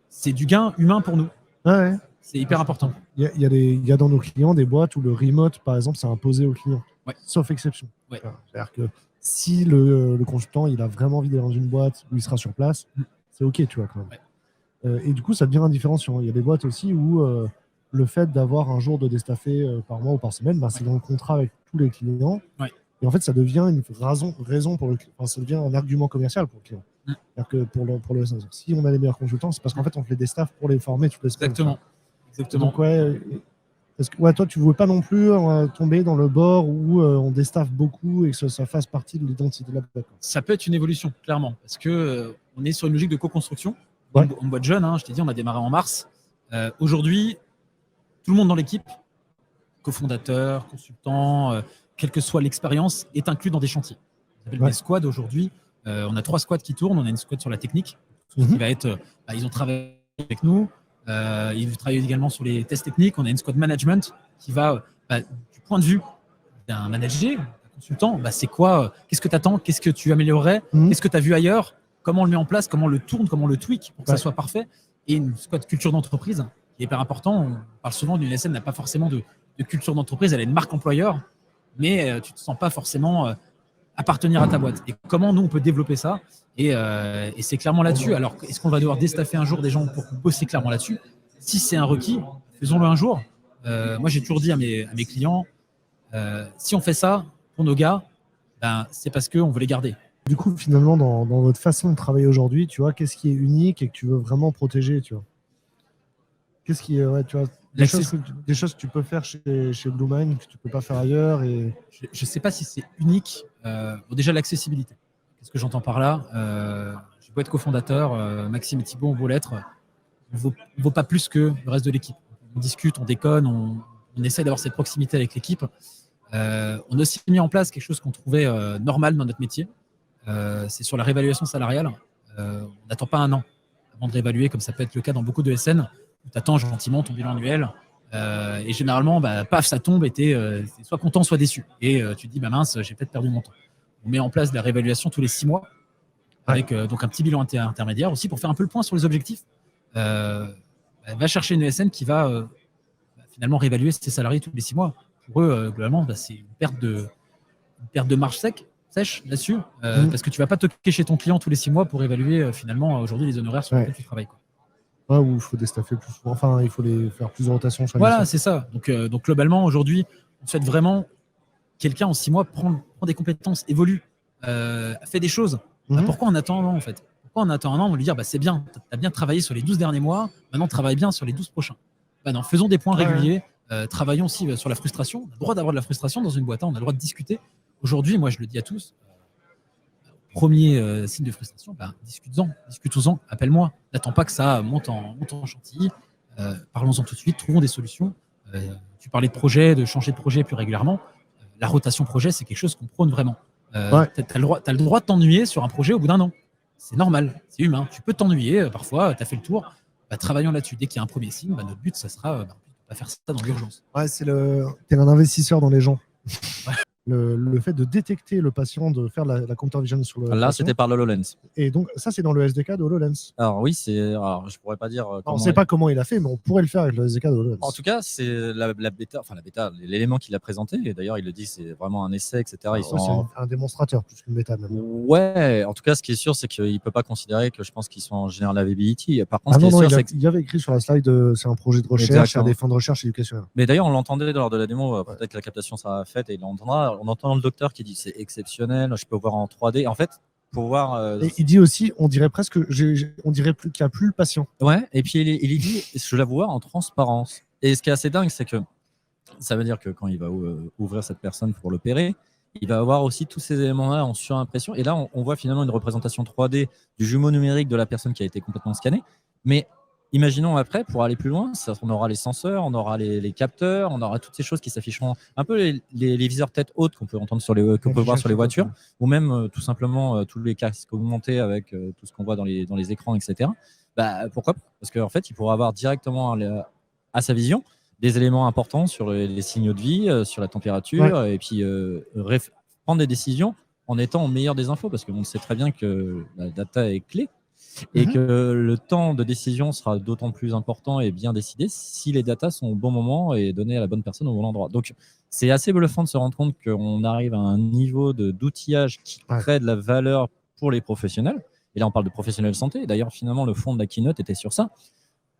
c'est du gain humain pour nous. Ouais. C'est hyper important. Il y a dans nos clients des boîtes où le remote, par exemple, c'est imposé aux clients, sauf exception. Ouais. C'est-à-dire que si le consultant il a vraiment envie d'aller dans une boîte où il sera sur place, c'est OK, tu vois, quand même. Et du coup, ça devient indifférenciant. Il y a des boîtes aussi où le fait d'avoir un jour de déstaffé par mois ou par semaine, c'est dans le contrat avec tous les clients. Ouais. Et en fait, ça devient une raison pour le client. Enfin, ça devient un argument commercial pour le client. C'est-à-dire que pour le si on a les meilleurs consultants, c'est parce qu'en fait, on fait des staffs pour les former toutes les semaines. Exactement. Donc, est-ce que toi, tu ne veux pas non plus tomber dans le bord où on déstaffe beaucoup et que ça fasse partie de l'identité de la boîte? Ça peut être une évolution, clairement, parce que on est sur une logique de co-construction. Ouais. On boîte jeune, je t'ai dit, on a démarré en mars. Aujourd'hui, tout le monde dans l'équipe, cofondateur, consultant, quelle que soit l'expérience, est inclus dans des chantiers. On appelle des squads aujourd'hui. On a 3 squads qui tournent. On a une squad sur la technique, qui va être. Ils ont travaillé avec nous. Ils travaillent également sur les tests techniques. On a une squad management qui va, du point de vue d'un manager, d'un consultant, c'est quoi, qu'est-ce que tu attends, qu'est-ce que tu améliorerais, qu'est-ce que tu as vu ailleurs, comment on le met en place, comment on le tourne, comment on le tweak pour que ça soit parfait. Et une squad culture d'entreprise qui est hyper important. On parle souvent d'une SN n'a pas forcément de culture d'entreprise, elle a une marque employeur, mais tu ne te sens pas forcément appartenir à ta boîte. Et comment nous, on peut développer ça. Et c'est clairement là-dessus. Alors, est-ce qu'on va devoir déstaffer un jour des gens pour bosser clairement là-dessus? Si c'est un requis, faisons-le un jour. Moi, j'ai toujours dit à mes clients, si on fait ça pour nos gars, ben, c'est parce qu'on veut les garder. Du coup, finalement, dans votre façon de travailler aujourd'hui, tu vois, qu'est-ce qui est unique et que tu veux vraiment protéger, tu vois? Qu'est-ce qui est, tu vois, des choses que tu peux faire chez Bluemind que tu peux pas faire ailleurs et... Je sais pas si c'est unique. Bon, déjà, l'accessibilité. Qu'est-ce que j'entends par là? J'ai beau être cofondateur, Maxime et Thibaut ont beau l'être, on vaut pas plus que le reste de l'équipe. On discute, on déconne, on essaie d'avoir cette proximité avec l'équipe. On a aussi mis en place quelque chose qu'on trouvait normal dans notre métier. C'est sur la réévaluation salariale. On n'attend pas un an avant de réévaluer, comme ça peut être le cas dans beaucoup de SN, où tu attends gentiment ton bilan annuel. Et généralement, paf, ça tombe et tu es soit content, soit déçu. Et tu te dis, mince, j'ai peut-être perdu mon temps. On met en place de la réévaluation tous les 6 mois, avec donc un petit bilan intermédiaire aussi pour faire un peu le point sur les objectifs. Va chercher une ESN qui va finalement réévaluer ses salariés tous les 6 mois. Pour eux, globalement, c'est une perte de marge sèche là-dessus, parce que tu vas pas toquer chez ton client tous les 6 mois pour évaluer finalement aujourd'hui les honoraires sur lesquels tu travailles. Ou il faut déstaffer plus souvent, enfin il faut faire plus de rotation sur Voilà, c'est ça. Donc globalement, aujourd'hui, on souhaite vraiment quelqu'un en 6 mois prend des compétences, évolue, fait des choses. Pourquoi on attend un an en fait? Pourquoi on attend un an? On va lui dire c'est bien, tu as bien travaillé sur les 12 derniers mois, maintenant travaille bien sur les 12 prochains. Non, faisons des points réguliers, travaillons aussi sur la frustration. On a le droit d'avoir de la frustration dans une boîte, on a le droit de discuter. Aujourd'hui, moi je le dis à tous, premier signe de frustration, discutons-en, appelle-moi. N'attends pas que ça monte en chantilly. Parlons-en tout de suite, trouvons des solutions. Tu parlais de projet, de changer de projet plus régulièrement. La rotation projet, c'est quelque chose qu'on prône vraiment. Tu as le droit de t'ennuyer sur un projet au bout d'un an. C'est normal, c'est humain. Tu peux t'ennuyer, parfois, tu as fait le tour. Travaillons là-dessus. Dès qu'il y a un premier signe, notre but, ça sera de ne pas faire ça dans l'urgence. T'es un investisseur dans les gens. Le fait de détecter le patient, de faire la computer vision sur le patient. C'était par l'HoloLens. Et donc, ça, c'est dans le SDK de HoloLens. Alors oui, je pourrais pas dire... on ne sait pas comment il a fait, mais on pourrait le faire avec le SDK de HoloLens. En tout cas, c'est la bêta, l'élément qu'il a présenté, et d'ailleurs, il le dit, c'est vraiment un essai, etc. C'est un démonstrateur plus qu'une bêta, même. Ouais, en tout cas, ce qui est sûr, c'est qu'il ne peut pas considérer que je pense qu'ils sont en general availability. Par contre, il y avait écrit sur la slide, c'est un projet de recherche, à des fins de recherche éducationnelle. Mais d'ailleurs, on l'entendait lors de la démo, peut-être que la captation sera faite et il l'entendra. On entend le docteur qui dit c'est exceptionnel, je peux voir en 3D. En fait, pour voir. Et il dit aussi, on dirait presque, on dirait plus qu'il n'y a plus le patient. Ouais, et puis il dit, je la vois en transparence. Et ce qui est assez dingue, c'est que ça veut dire que quand il va ouvrir cette personne pour l'opérer, il va avoir aussi tous ces éléments-là en surimpression. Et là, on voit finalement une représentation 3D du jumeau numérique de la personne qui a été complètement scannée. Mais imaginons après, pour aller plus loin, on aura les senseurs, on aura les capteurs, on aura toutes ces choses qui s'afficheront, un peu les viseurs tête haute qu'on peut entendre qu'on peut voir sur les voitures, ou même tout simplement tous les casques augmentés avec tout ce qu'on voit dans les écrans, etc. Pourquoi pas? Parce qu'en fait, il pourra avoir directement à sa vision des éléments importants sur les signaux de vie, sur la température, et puis prendre des décisions en étant au meilleur des infos, parce qu'on sait très bien que la data est clé. Et que le temps de décision sera d'autant plus important et bien décidé si les datas sont au bon moment et données à la bonne personne au bon endroit. Donc, c'est assez bluffant de se rendre compte qu'on arrive à un niveau d'outillage qui crée de la valeur pour les professionnels. Et là, on parle de professionnels de santé. D'ailleurs, finalement, le fond de la keynote était sur ça.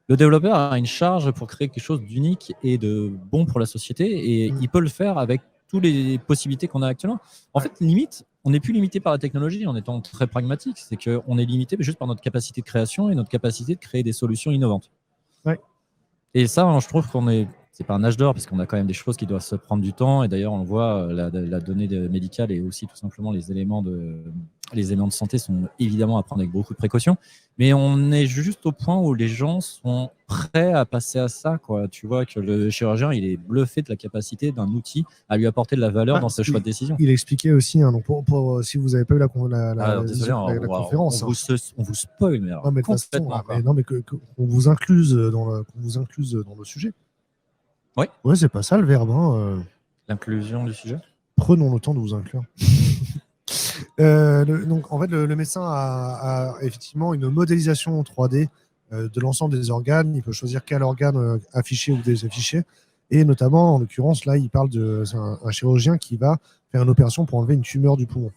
Le développeur a une charge pour créer quelque chose d'unique et de bon pour la société et il peut le faire avec toutes les possibilités qu'on a actuellement. En fait, limite, on n'est plus limité par la technologie en étant très pragmatique. C'est qu'on est limité juste par notre capacité de création et notre capacité de créer des solutions innovantes. Ouais. Et ça, je trouve c'est pas un âge d'or parce qu'on a quand même des choses qui doivent se prendre du temps. Et d'ailleurs, on le voit, la donnée médicale et aussi tout simplement les éléments de santé sont évidemment à prendre avec beaucoup de précautions. Mais on est juste au point où les gens sont prêts à passer à ça, quoi. Tu vois que le chirurgien, il est bluffé de la capacité d'un outil à lui apporter de la valeur dans ses choix de décision. Il expliquait aussi, donc si vous n'avez pas eu la conférence. On vous spoil, mais complètement. Mais qu'on vous incluse dans le sujet. Oui. Ouais, c'est pas ça le verbe. L'inclusion du sujet. Prenons le temps de vous inclure. Donc, en fait, le médecin a effectivement une modélisation 3D de l'ensemble des organes. Il peut choisir quel organe afficher ou désafficher. Et notamment, en l'occurrence, là, il parle c'est un chirurgien qui va faire une opération pour enlever une tumeur du poumon.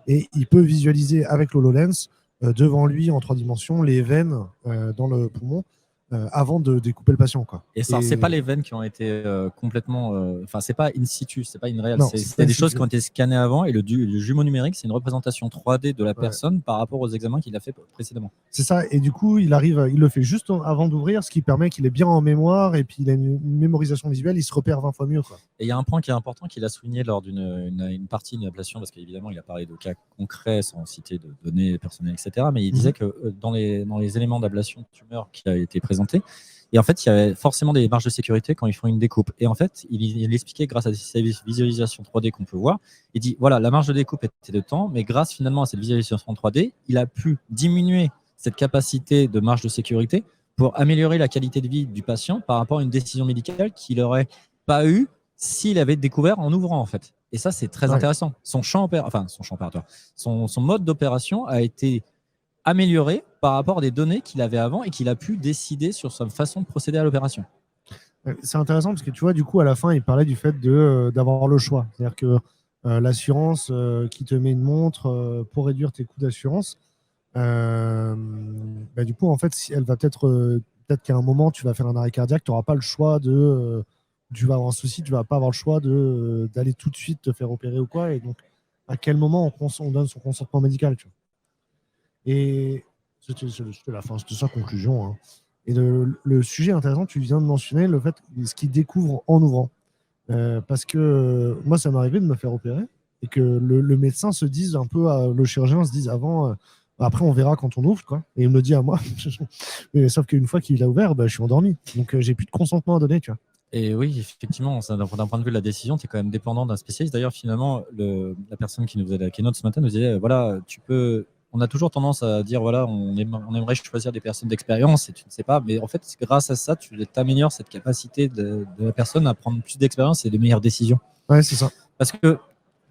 et il peut visualiser avec l'HoloLens devant lui en 3 dimensions les veines dans le poumon avant de découper le patient, quoi. Et ça, c'est pas les veines qui ont été complètement. Enfin, c'est pas in situ, c'est pas in real. Non, C'est des choses qui ont été scannées avant. Et le jumeau numérique, c'est une représentation 3D de la personne par rapport aux examens qu'il a fait précédemment. C'est ça. Et du coup, il le fait juste avant d'ouvrir, ce qui permet qu'il est bien en mémoire et puis il a une mémorisation visuelle. Il se repère 20 fois mieux, quoi. Et il y a un point qui est important qu'il a souligné lors d'une partie d'une ablation, parce qu'évidemment, il a parlé de cas concrets sans citer de données personnelles, etc. Mais il disait que dans les éléments d'ablation de tumeur qui a été présenté, et en fait, il y avait forcément des marges de sécurité quand ils font une découpe. Et en fait, il expliquait grâce à ces visualisations 3D qu'on peut voir, il dit voilà, la marge de découpe était de temps, mais grâce finalement à cette visualisation 3D, il a pu diminuer cette capacité de marge de sécurité pour améliorer la qualité de vie du patient par rapport à une décision médicale qu'il n'aurait pas eue s'il avait découvert en ouvrant, en fait. Et ça, c'est très intéressant. Son mode d'opération a été amélioré par rapport à des données qu'il avait avant et qu'il a pu décider sur sa façon de procéder à l'opération. C'est intéressant parce que tu vois, du coup, à la fin, il parlait du fait d'avoir le choix. C'est-à-dire que l'assurance qui te met une montre pour réduire tes coûts d'assurance, du coup, en fait, si elle va peut-être qu'à un moment, tu vas faire un arrêt cardiaque, tu n'auras pas le choix tu vas avoir un souci, tu ne vas pas avoir le choix d'aller tout de suite te faire opérer ou quoi. Et donc, à quel moment on donne son consentement médical, tu vois. Et c'était la fin, c'était sa conclusion. Hein. Et le sujet intéressant, tu viens de mentionner le fait ce qu'il découvre en ouvrant. Parce que moi, ça m'est arrivé de me faire opérer et que le médecin se dise un peu, le chirurgien se dise avant, après on verra quand on ouvre, quoi. Et il me le dit à moi. Mais sauf qu'une fois qu'il a ouvert, je suis endormi. Donc j'ai plus de consentement à donner, tu vois. Et oui, effectivement, d'un point de vue de la décision, tu es quand même dépendant d'un spécialiste. D'ailleurs, finalement, la personne qui nous faisait la keynote ce matin nous disait voilà, on a toujours tendance à dire voilà, on aimerait choisir des personnes d'expérience et tu ne sais pas, mais en fait, grâce à ça, tu t'améliores cette capacité de la personne à prendre plus d'expérience et de meilleures décisions. Ouais, c'est ça. Parce que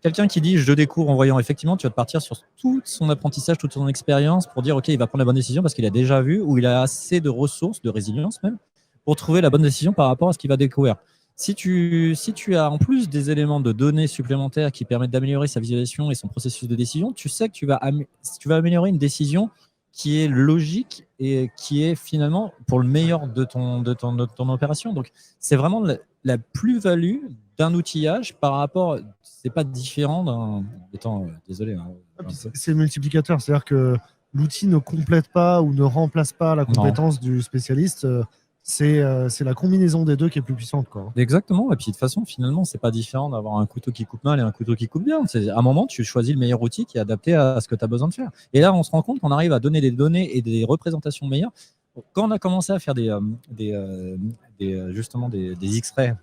quelqu'un qui dit je découvre en voyant, effectivement, tu vas partir sur tout son apprentissage, toute son expérience pour dire ok, il va prendre la bonne décision parce qu'il a déjà vu ou il a assez de ressources, de résilience même, pour trouver la bonne décision par rapport à ce qu'il va découvrir. Si tu as en plus des éléments de données supplémentaires qui permettent d'améliorer sa visualisation et son processus de décision, tu sais que tu vas améliorer une décision qui est logique et qui est finalement pour le meilleur de ton opération. Donc, c'est vraiment la plus-value d'un outillage par rapport. C'est pas différent d'un. Désolé. Hein, c'est multiplicateur, c'est-à-dire que l'outil ne complète pas ou ne remplace pas la compétence du spécialiste. C'est la combinaison des deux qui est plus puissante, quoi. Exactement. Et puis de toute façon, finalement, c'est pas différent d'avoir un couteau qui coupe mal et un couteau qui coupe bien. À un moment, tu choisis le meilleur outil qui est adapté à ce que tu as besoin de faire. Et là, on se rend compte qu'on arrive à donner des données et des représentations meilleures. Quand on a commencé à faire justement des X-rays,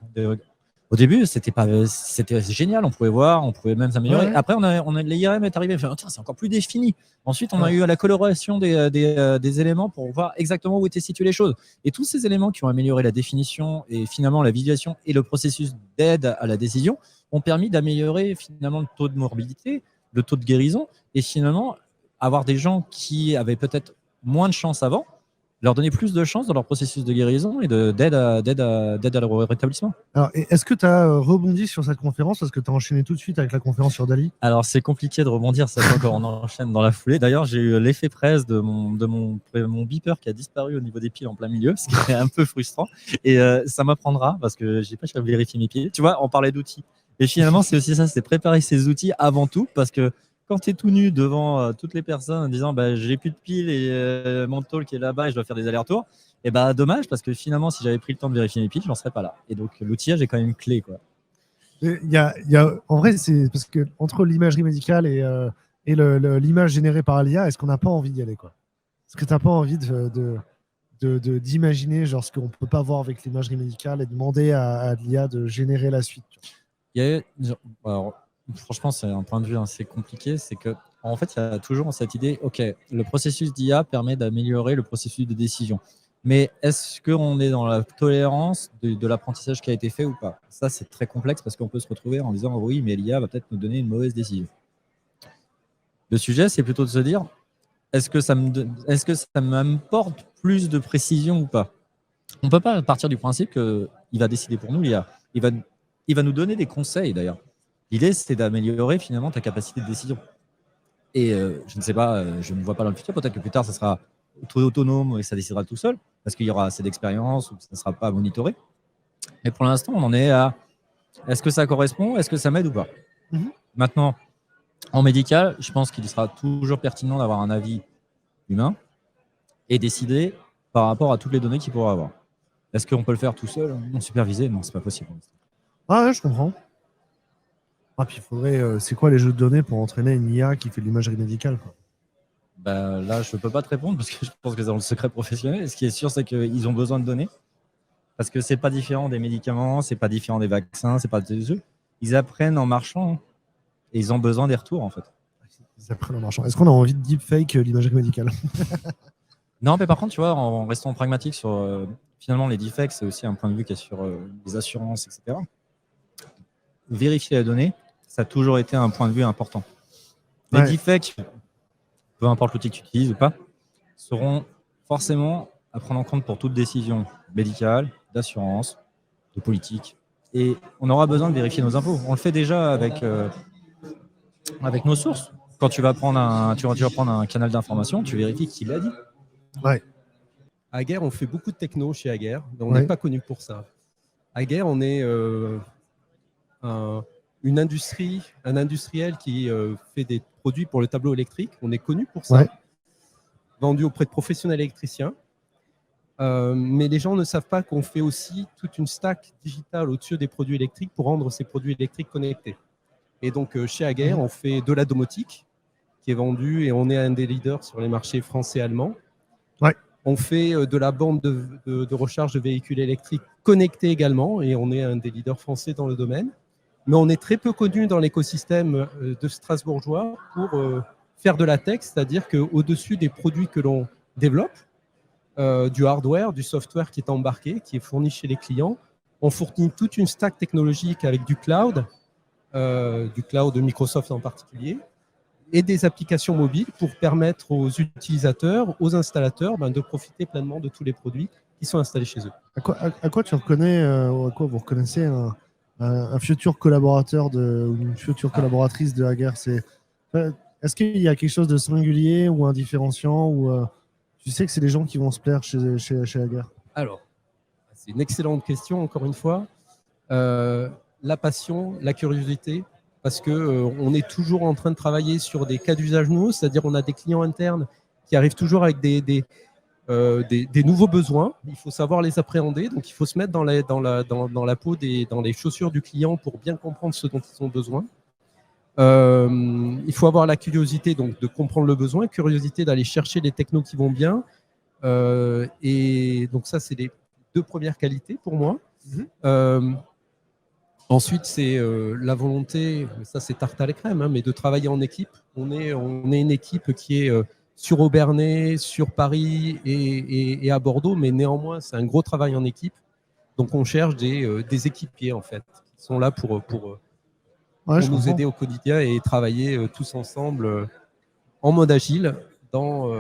au début, c'était génial. On pouvait voir, on pouvait même s'améliorer. Ouais. Après, l'IRM est arrivé. Tiens, c'est encore plus défini. Ensuite, on a eu la coloration des éléments pour voir exactement où étaient situées les choses. Et tous ces éléments qui ont amélioré la définition et finalement la visualisation et le processus d'aide à la décision ont permis d'améliorer finalement le taux de morbidité, le taux de guérison et finalement avoir des gens qui avaient peut-être moins de chance avant, leur donner plus de chance dans leur processus de guérison et d'aide à leur rétablissement. Alors, est-ce que tu as rebondi sur cette conférence parce que tu as enchaîné tout de suite avec la conférence sur Dali? Alors, c'est compliqué de rebondir, ça fait encore on enchaîne dans la foulée. D'ailleurs, j'ai eu l'effet presse de mon beeper qui a disparu au niveau des pieds en plein milieu, ce qui est un peu frustrant. Et ça m'apprendra parce que j'ai pas cherché à vérifier mes pieds. Tu vois, on parlait d'outils. Et finalement, c'est aussi ça, c'est préparer ces outils avant tout parce que quand tu es tout nu devant toutes les personnes en disant j'ai plus de piles et mon tôle qui est là-bas et je dois faire des allers-retours, et dommage parce que finalement, si j'avais pris le temps de vérifier mes piles, je n'en serais pas là. Et donc, l'outillage est quand même clé, quoi. En vrai, c'est parce que entre l'imagerie médicale et l'image générée par l'IA, est-ce qu'on n'a pas envie d'y aller, quoi? Est-ce que tu n'as pas envie d'imaginer genre ce qu'on ne peut pas voir avec l'imagerie médicale et demander à l'IA de générer la suite? Franchement, c'est un point de vue assez compliqué. C'est que, en fait, il y a toujours cette idée, OK, le processus d'IA permet d'améliorer le processus de décision. Mais est-ce qu'on est dans la tolérance de l'apprentissage qui a été fait ou pas? Ça, c'est très complexe parce qu'on peut se retrouver en disant, oui, mais l'IA va peut-être nous donner une mauvaise décision. Le sujet, c'est plutôt de se dire, est-ce que ça m'apporte plus de précision ou pas? On ne peut pas partir du principe qu'il va décider pour nous, l'IA. Il va nous donner des conseils, d'ailleurs. L'idée, c'est d'améliorer finalement ta capacité de décision. Et je ne sais pas, je ne vois pas dans le futur. Peut-être que plus tard, ça sera tout autonome et ça décidera tout seul parce qu'il y aura assez d'expérience ou que ça ne sera pas monitoré. Mais pour l'instant, on en est à est-ce que ça correspond, est-ce que ça m'aide ou pas. Maintenant, en médical, je pense qu'il sera toujours pertinent d'avoir un avis humain et décider par rapport à toutes les données qu'il pourra avoir. Est-ce qu'on peut le faire tout seul, non supervisé? Non, c'est pas possible. Ah ouais, je comprends. Ah, puis il faudrait. C'est quoi les jeux de données pour entraîner une IA qui fait de l'imagerie médicale, quoi? Bah, là, je ne peux pas te répondre parce que je pense que c'est dans le secret professionnel. Ce qui est sûr, c'est qu'ils ont besoin de données parce que c'est pas différent des médicaments, c'est pas différent des vaccins, c'est pas des jeux. Ils apprennent en marchant et ils ont besoin des retours en fait. Ils apprennent en marchant. Est-ce qu'on a envie de deepfake l'imagerie médicale? Non, mais par contre, tu vois, en restant pragmatique sur finalement les deepfakes, c'est aussi un point de vue qui est sur les assurances, etc. Vérifier la donnée, ça a toujours été un point de vue important. Les deepfakes, peu importe l'outil que tu utilises ou pas, seront forcément à prendre en compte pour toute décision médicale, d'assurance, de politique. Et on aura besoin de vérifier nos infos. On le fait déjà avec nos sources. Quand tu vas prendre un canal d'information, tu vérifies qui l'a dit. Ouais. À Aguerre, on fait beaucoup de techno chez Aguerre, mais on n'est pas connu pour ça. Aguerre, on est une industrie, un industriel qui fait des produits pour le tableau électrique. On est connu pour ça, vendu auprès de professionnels électriciens. Mais les gens ne savent pas qu'on fait aussi toute une stack digitale au-dessus des produits électriques pour rendre ces produits électriques connectés. Et donc, chez Aguerre, on fait de la domotique qui est vendue et on est un des leaders sur les marchés français et allemands. On fait de la bande de recharge de véhicules électriques connectés également et on est un des leaders français dans le domaine. Mais on est très peu connu dans l'écosystème de Strasbourgeois pour faire de la tech, c'est-à-dire qu'au-dessus des produits que l'on développe, du hardware, du software qui est embarqué, qui est fourni chez les clients, on fournit toute une stack technologique avec du cloud de Microsoft en particulier, et des applications mobiles pour permettre aux utilisateurs, aux installateurs, de profiter pleinement de tous les produits qui sont installés chez eux. À quoi tu reconnais, ou à quoi vous reconnaissez un futur collaborateur ou une future collaboratrice de Aguerre? Est-ce qu'il y a quelque chose de singulier ou un différenciant ou tu sais que c'est des gens qui vont se plaire chez Aguerre? Alors, c'est une excellente question, encore une fois. La passion, la curiosité, parce qu'on est toujours en train de travailler sur des cas d'usage nouveaux, c'est-à-dire on a des clients internes qui arrivent toujours avec des nouveaux besoins. Il faut savoir les appréhender, donc il faut se mettre dans la peau, dans les chaussures du client pour bien comprendre ce dont ils ont besoin. Il faut avoir la curiosité donc, de comprendre le besoin, curiosité d'aller chercher les technos qui vont bien. Et donc ça, c'est les deux premières qualités pour moi. Ensuite, c'est la volonté, ça c'est tarte à la crème, mais de travailler en équipe. On est une équipe qui est sur Aubernais, sur Paris et à Bordeaux, mais néanmoins, c'est un gros travail en équipe. Donc, on cherche des équipiers, en fait, qui sont là pour nous aider au quotidien et travailler tous ensemble en mode agile pour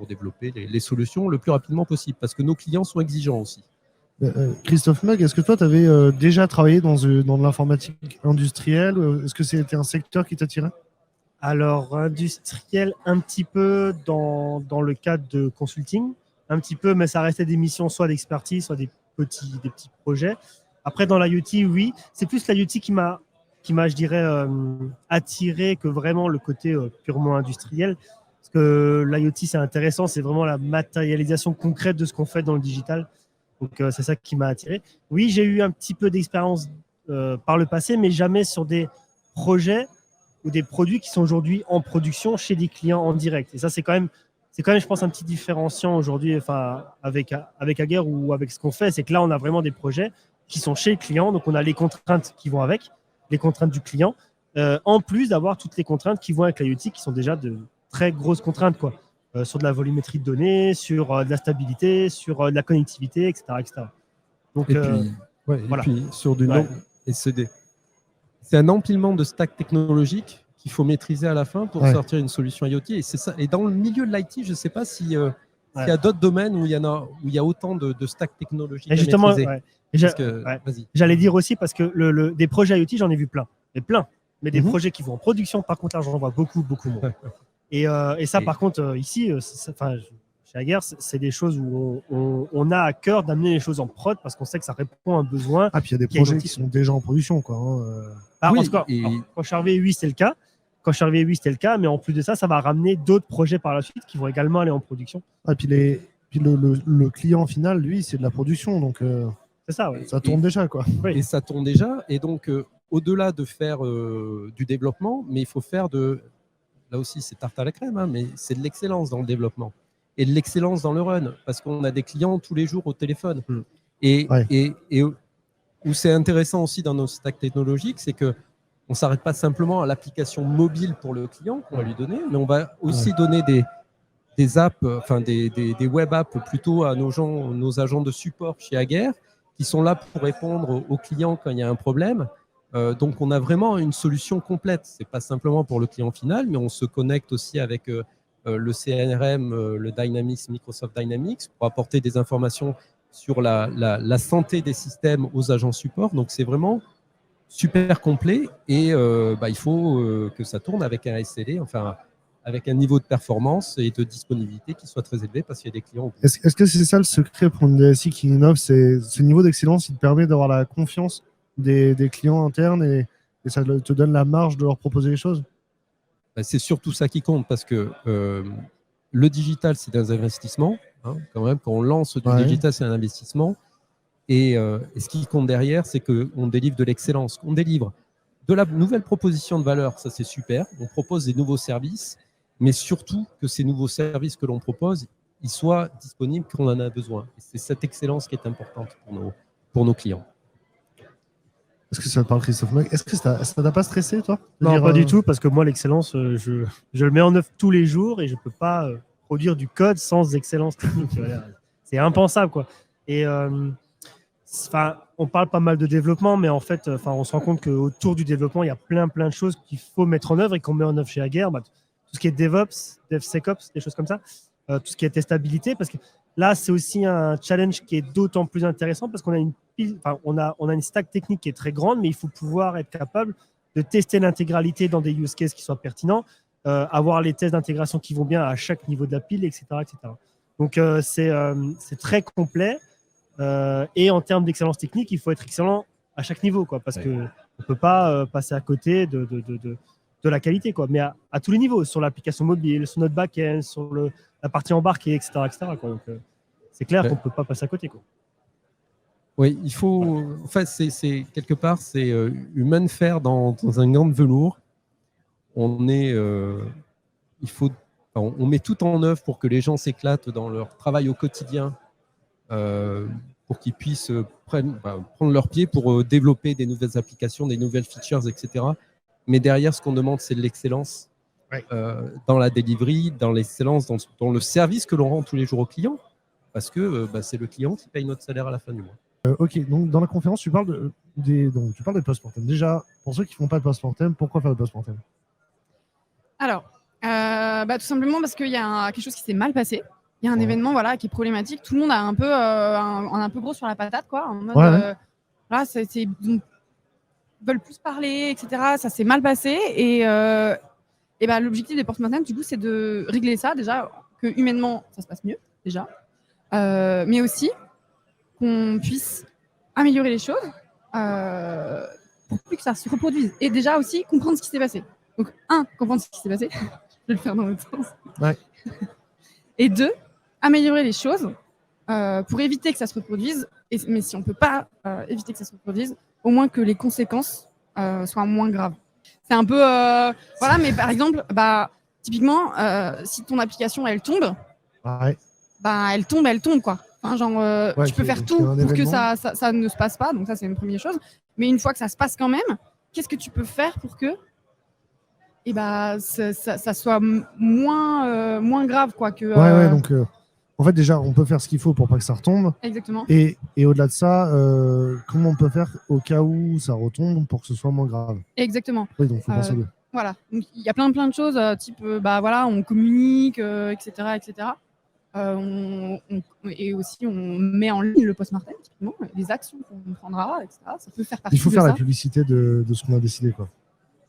développer les solutions le plus rapidement possible, parce que nos clients sont exigeants aussi. Christophe Meg, est-ce que toi, tu avais déjà travaillé dans de l'informatique industrielle? Est-ce que c'était un secteur qui t'attirait? Alors, industriel, un petit peu dans le cadre de consulting, un petit peu, mais ça restait des missions soit d'expertise, soit des petits projets. Après, dans l'IoT, oui, c'est plus l'IoT qui m'a, je dirais, attiré que vraiment le côté purement industriel. Parce que l'IoT, c'est intéressant, c'est vraiment la matérialisation concrète de ce qu'on fait dans le digital. Donc, c'est ça qui m'a attiré. Oui, j'ai eu un petit peu d'expérience par le passé, mais jamais sur des projets ou des produits qui sont aujourd'hui en production chez des clients en direct. Et ça, c'est quand même, je pense, un petit différenciant aujourd'hui avec Aguerre ou avec ce qu'on fait. C'est que là, on a vraiment des projets qui sont chez le client. Donc, on a les contraintes qui vont avec, les contraintes du client, en plus d'avoir toutes les contraintes qui vont avec l'IoT, qui sont déjà de très grosses contraintes, quoi. Sur de la volumétrie de données, sur de la stabilité, sur de la connectivité, etc. Donc, voilà. Et puis, sur du c'est un empilement de stacks technologiques qu'il faut maîtriser à la fin pour sortir une solution IoT. Et c'est ça. Et dans le milieu de l'IT, je ne sais pas s'il y a d'autres domaines où il y a autant de stacks technologiques à maîtriser. J'allais dire aussi parce que des projets IoT, j'en ai vu plein. Mais des projets qui vont en production, par contre, là, j'en vois beaucoup, beaucoup moins. Et ça, par contre, ici, chez Aguerre, c'est des choses où on a à cœur d'amener les choses en prod parce qu'on sait que ça répond à un besoin. Ah, puis il y a des projets qui sont déjà en production, quoi. En tout cas, quand je suis arrivé 8, c'était le cas. Quand je suis arrivé 8, c'était le cas. Mais en plus de ça, ça va ramener d'autres projets par la suite qui vont également aller en production. Ah, puis le client final, lui, c'est de la production. Donc, c'est ça, ouais. Ça tourne déjà, quoi. Et ça tourne déjà. Et donc, au-delà de faire du développement, mais il faut faire là aussi, c'est tarte à la crème, hein, mais c'est de l'excellence dans le développement et de l'excellence dans le run, parce qu'on a des clients tous les jours au téléphone. Et où c'est intéressant aussi dans nos stacks technologiques, c'est que on ne s'arrête pas simplement à l'application mobile pour le client qu'on va lui donner, mais on va aussi donner des apps, enfin des web apps plutôt à nos agents de support chez Aguerre, qui sont là pour répondre aux clients quand il y a un problème. Donc, on a vraiment une solution complète. Ce n'est pas simplement pour le client final, mais on se connecte aussi avec le CRM, le Dynamics, Microsoft Dynamics, pour apporter des informations sur la santé des systèmes aux agents support. Donc, c'est vraiment super complet et il faut que ça tourne avec un SLA, enfin, avec un niveau de performance et de disponibilité qui soit très élevé parce qu'il y a des clients. Est-ce que c'est ça le secret pour une DSI qui innove? C'est ce niveau d'excellence qui te permet d'avoir la confiance des clients internes et ça te donne la marge de leur proposer les choses? C'est surtout ça qui compte parce que le digital, c'est des investissements. Hein, quand même, quand on lance du digital, c'est un investissement. Et ce qui compte derrière, c'est qu'on délivre de l'excellence. On délivre de la nouvelle proposition de valeur, ça c'est super. On propose des nouveaux services, mais surtout que ces nouveaux services que l'on propose, ils soient disponibles quand on en a besoin. Et c'est cette excellence qui est importante pour nos clients. Est-ce que ça te parle, Christophe Mac? Est-ce que ça t'a pas stressé, toi? Non, pas du tout, parce que moi, l'excellence, je le mets en œuvre tous les jours et je ne peux pas produire du code sans excellence technique. C'est impensable, quoi. Et on parle pas mal de développement, mais en fait, on se rend compte qu'autour du développement, il y a plein de choses qu'il faut mettre en œuvre et qu'on met en œuvre chez Aguerre. Tout ce qui est DevOps, DevSecOps, des choses comme ça, tout ce qui est testabilité, parce que là, c'est aussi un challenge qui est d'autant plus intéressant parce qu'on a on a une stack technique qui est très grande, mais il faut pouvoir être capable de tester l'intégralité dans des use cases qui soient pertinents, avoir les tests d'intégration qui vont bien à chaque niveau de la pile, etc. etc. Donc, c'est très complet. Et en termes d'excellence technique, il faut être excellent à chaque niveau, quoi, parce qu'on ne peut pas passer à côté de la qualité, quoi, mais à tous les niveaux, sur l'application mobile, sur notre back-end, sur la partie embarquée, etc. etc. quoi. Donc, c'est clair qu'on ne peut pas passer à côté, quoi. Oui, il faut. En fait, c'est quelque part, c'est humain faire dans un gant de velours. On met tout en œuvre pour que les gens s'éclatent dans leur travail au quotidien, pour qu'ils puissent prendre leur pied pour développer des nouvelles applications, des nouvelles features, etc. Mais derrière, ce qu'on demande, c'est de l'excellence dans la delivery, dans l'excellence, dans le service que l'on rend tous les jours aux clients, parce que c'est le client qui paye notre salaire à la fin du mois. Ok, donc dans la conférence, tu parles des post-mortem. Déjà, pour ceux qui ne font pas de post-mortem, pourquoi faire de post-mortem? Alors, tout simplement parce qu'il y a quelque chose qui s'est mal passé. Il y a un événement qui est problématique. Tout le monde a un peu gros sur la patate, quoi. En mode, ils veulent plus parler, etc. Ça s'est mal passé. Et l'objectif des post-mortem, du coup, c'est de régler ça. Déjà, que humainement, ça se passe mieux, déjà. Mais aussi qu'on puisse améliorer les choses pour plus que ça se reproduise. Et déjà aussi comprendre ce qui s'est passé. Donc, comprendre ce qui s'est passé. Je vais le faire dans l'autre sens. Ouais. Et 2, améliorer les choses pour éviter que ça se reproduise. Mais si on ne peut pas éviter que ça se reproduise, au moins que les conséquences soient moins graves. C'est un peu... mais par exemple, typiquement, si ton application, elle tombe, elle tombe, quoi. Enfin, tu peux faire tout pour que ça ne se passe pas. Donc ça, c'est une première chose. Mais une fois que ça se passe quand même, qu'est-ce que tu peux faire pour que ça soit moins grave, quoi. Donc en fait, déjà, on peut faire ce qu'il faut pour pas que ça retombe. Exactement. Et au-delà de ça, comment on peut faire au cas où ça retombe pour que ce soit moins grave? Exactement. Oui, donc il faut penser aux deux. Voilà. Donc, il y a plein de choses, type, on communique, etc., etc. Et aussi, on met en ligne le post-mortem, les actions qu'on prendra, etc. Ça peut faire partie de ça. Il faut faire la publicité de ce qu'on a décidé, quoi.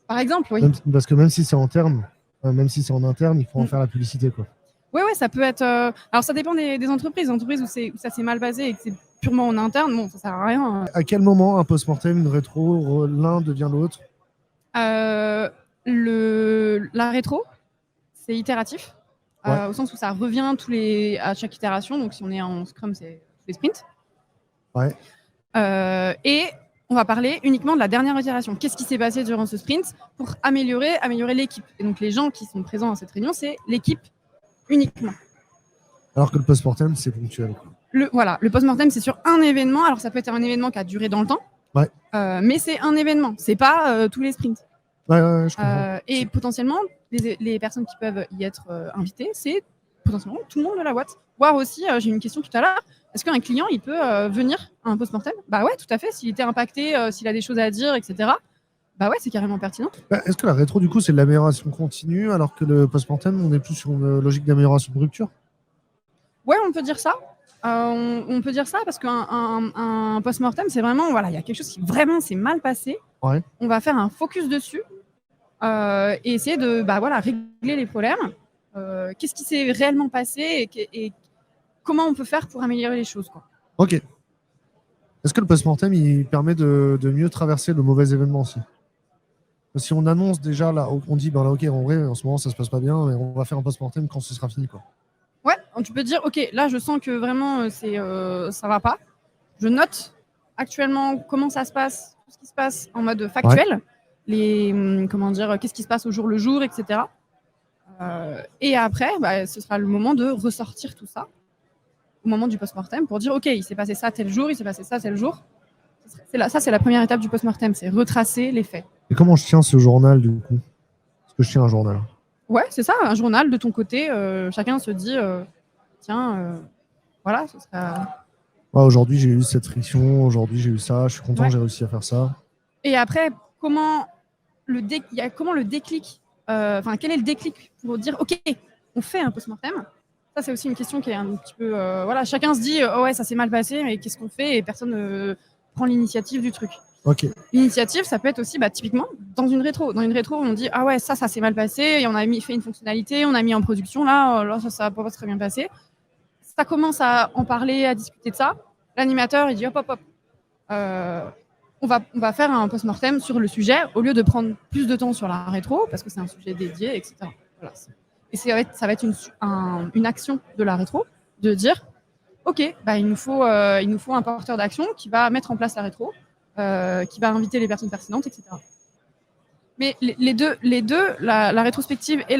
Par exemple, oui. Parce que même si c'est en en interne, il faut en faire la publicité, quoi. Oui, ça peut être. Alors, ça dépend des entreprises. Des entreprises où ça s'est mal basé et que c'est purement en interne, bon, ça sert à rien. À quel moment un post-mortem, une rétro, l'un devient l'autre? La rétro, c'est itératif, au sens où ça revient à chaque itération. Donc, si on est en Scrum, c'est tous les sprints. Ouais. Et on va parler uniquement de la dernière itération. Qu'est-ce qui s'est passé durant ce sprint pour améliorer l'équipe? Et donc, les gens qui sont présents à cette réunion, c'est l'équipe uniquement. Alors que le post-mortem, c'est ponctuel. Le post-mortem, c'est sur un événement. Alors, ça peut être un événement qui a duré dans le temps, mais c'est un événement. C'est pas tous les sprints. Je comprends. Et potentiellement, les personnes qui peuvent y être invitées, c'est potentiellement tout le monde de la boîte. Voire aussi, j'ai eu une question tout à l'heure, est-ce qu'un client, il peut venir à un post-mortem? Bah ouais, tout à fait. S'il était impacté, s'il a des choses à dire, etc., bah ouais, c'est carrément pertinent. Est-ce que la rétro, du coup, c'est de l'amélioration continue, alors que le post-mortem, on est plus sur une logique d'amélioration de rupture? Ouais, on peut dire ça. On peut dire ça parce qu'un post-mortem, c'est vraiment, voilà, il y a quelque chose qui vraiment s'est mal passé. Ouais. On va faire un focus dessus et essayer de régler les problèmes. Qu'est-ce qui s'est réellement passé et comment on peut faire pour améliorer les choses, quoi. Ok. Est-ce que le post-mortem, il permet de mieux traverser le mauvais événement aussi? Si on annonce déjà, là, on dit, ok, en vrai, en ce moment, ça se passe pas bien, mais on va faire un post-mortem quand ce sera fini, quoi. Ouais, tu peux dire, ok, là, je sens que vraiment, ça va pas. Je note actuellement comment ça se passe, tout ce qui se passe en mode factuel, qu'est-ce qui se passe au jour le jour, etc. Et après, ce sera le moment de ressortir tout ça au moment du post-mortem pour dire, ok, il s'est passé ça tel jour, il s'est passé ça tel jour. Ça, c'est la première étape du post-mortem, c'est retracer les faits. Et comment je tiens ce journal, du coup? Est-ce que je tiens un journal? Ouais, c'est ça, un journal de ton côté. Chacun se dit, tiens, voilà, ce sera... Aujourd'hui, j'ai eu cette friction, aujourd'hui, j'ai eu ça, je suis content, j'ai réussi à faire ça. Et après, comment le déclic, quel est le déclic pour dire, ok, on fait un post-mortem? Ça, c'est aussi une question qui est un petit peu... chacun se dit, ouais, ça s'est mal passé, mais qu'est-ce qu'on fait? Et personne ne prend l'initiative du truc. Okay. L'initiative, ça peut être aussi typiquement dans une rétro. Dans une rétro, on dit ah ouais, ça s'est mal passé, et on a fait une fonctionnalité, on a mis en production, là ça va pas très bien passé. Ça commence à en parler, à discuter de ça. L'animateur, il dit hop, on va faire un post-mortem sur le sujet au lieu de prendre plus de temps sur la rétro parce que c'est un sujet dédié, etc. Voilà. Et ça va être une action de la rétro de dire ok, il nous faut un porteur d'action qui va mettre en place la rétro. Qui va inviter les personnes pertinentes, etc. Mais les deux, la rétrospective et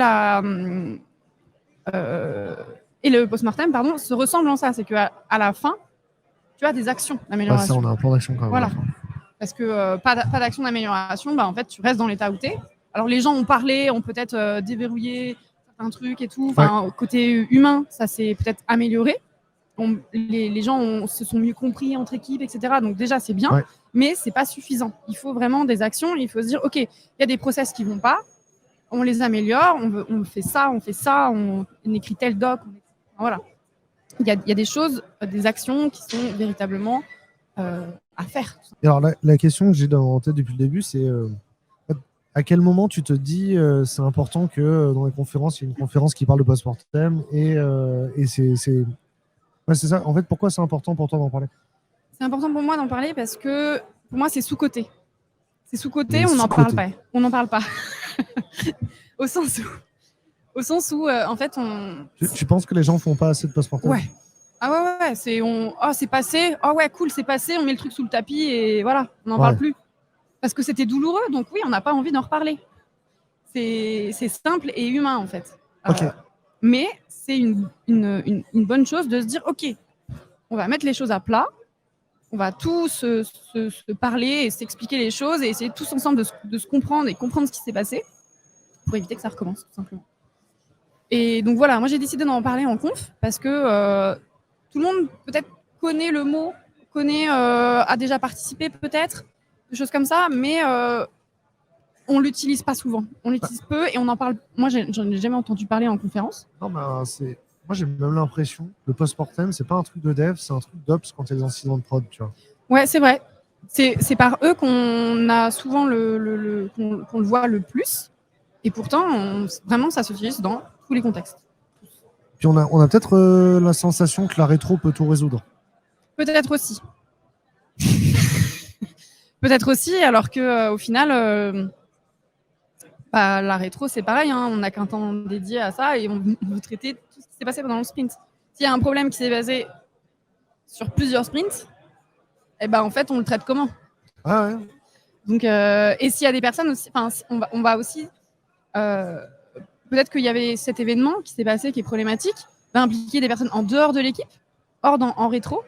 le post-mortem, se ressemblent en ça. C'est qu'à la fin, tu as des actions d'amélioration. Ça, on a un plan d'action quand même. Voilà. Parce que pas d'action d'amélioration, en fait, tu restes dans l'état où tu es. Alors, les gens ont parlé, ont peut-être déverrouillé certains trucs et tout. Côté humain, ça s'est peut-être amélioré. Les gens se sont mieux compris entre équipes, etc. Donc déjà, c'est bien, mais c'est pas suffisant. Il faut vraiment des actions. Il faut se dire, OK, il y a des process qui vont pas, on les améliore, on fait ça, on écrit tel doc. Voilà. Il y a des choses, des actions qui sont véritablement à faire. Et alors, la question que j'ai en tête depuis le début, c'est à quel moment tu te dis c'est important que dans les conférences, il y ait une conférence qui parle de post-mortem et c'est... Ouais, c'est ça. En fait, pourquoi c'est important pour toi d'en parler? C'est important pour moi d'en parler parce que pour moi, c'est sous-coté. C'est sous-coté, on n'en parle pas. On n'en parle pas. Au sens où, en fait, Tu penses que les gens font pas assez de post-mortem? Ouais. Ah ouais. C'est passé. Ah ouais, cool, c'est passé. On met le truc sous le tapis et voilà, on n'en parle plus. Parce que c'était douloureux, donc oui, on n'a pas envie d'en reparler. C'est simple et humain, en fait. Ok. Mais c'est une bonne chose de se dire, OK, on va mettre les choses à plat, on va tous se parler et s'expliquer les choses et essayer tous ensemble de se comprendre et comprendre ce qui s'est passé pour éviter que ça recommence, tout simplement. Et donc voilà, moi j'ai décidé d'en parler en conf parce que tout le monde peut-être connaît le mot, a déjà participé peut-être, des choses comme ça, mais... on l'utilise pas souvent, on l'utilise peu et on en parle. Moi, j'en ai jamais entendu parler en conférence. Non, moi j'ai même l'impression que le post-mortem, c'est pas un truc de dev, c'est un truc d'ops quand il y a des incidents de prod, tu vois. Ouais, c'est vrai. c'est par eux qu'on a souvent qu'on le voit le plus. Et pourtant, vraiment, ça s'utilise dans tous les contextes. Puis on a peut-être la sensation que la rétro peut tout résoudre. Peut-être aussi. Peut-être aussi, alors qu'au final, la rétro, c'est pareil. Hein, on n'a qu'un temps dédié à ça et on veut traiter tout ce qui s'est passé pendant le sprint. S'il y a un problème qui s'est basé sur plusieurs sprints, en fait, on le traite comment? Ah ouais. Donc, et s'il y a des personnes aussi, on va aussi, peut-être qu'il y avait cet événement qui s'est passé, qui est problématique, va impliquer des personnes en dehors de l'équipe. Or, en rétro,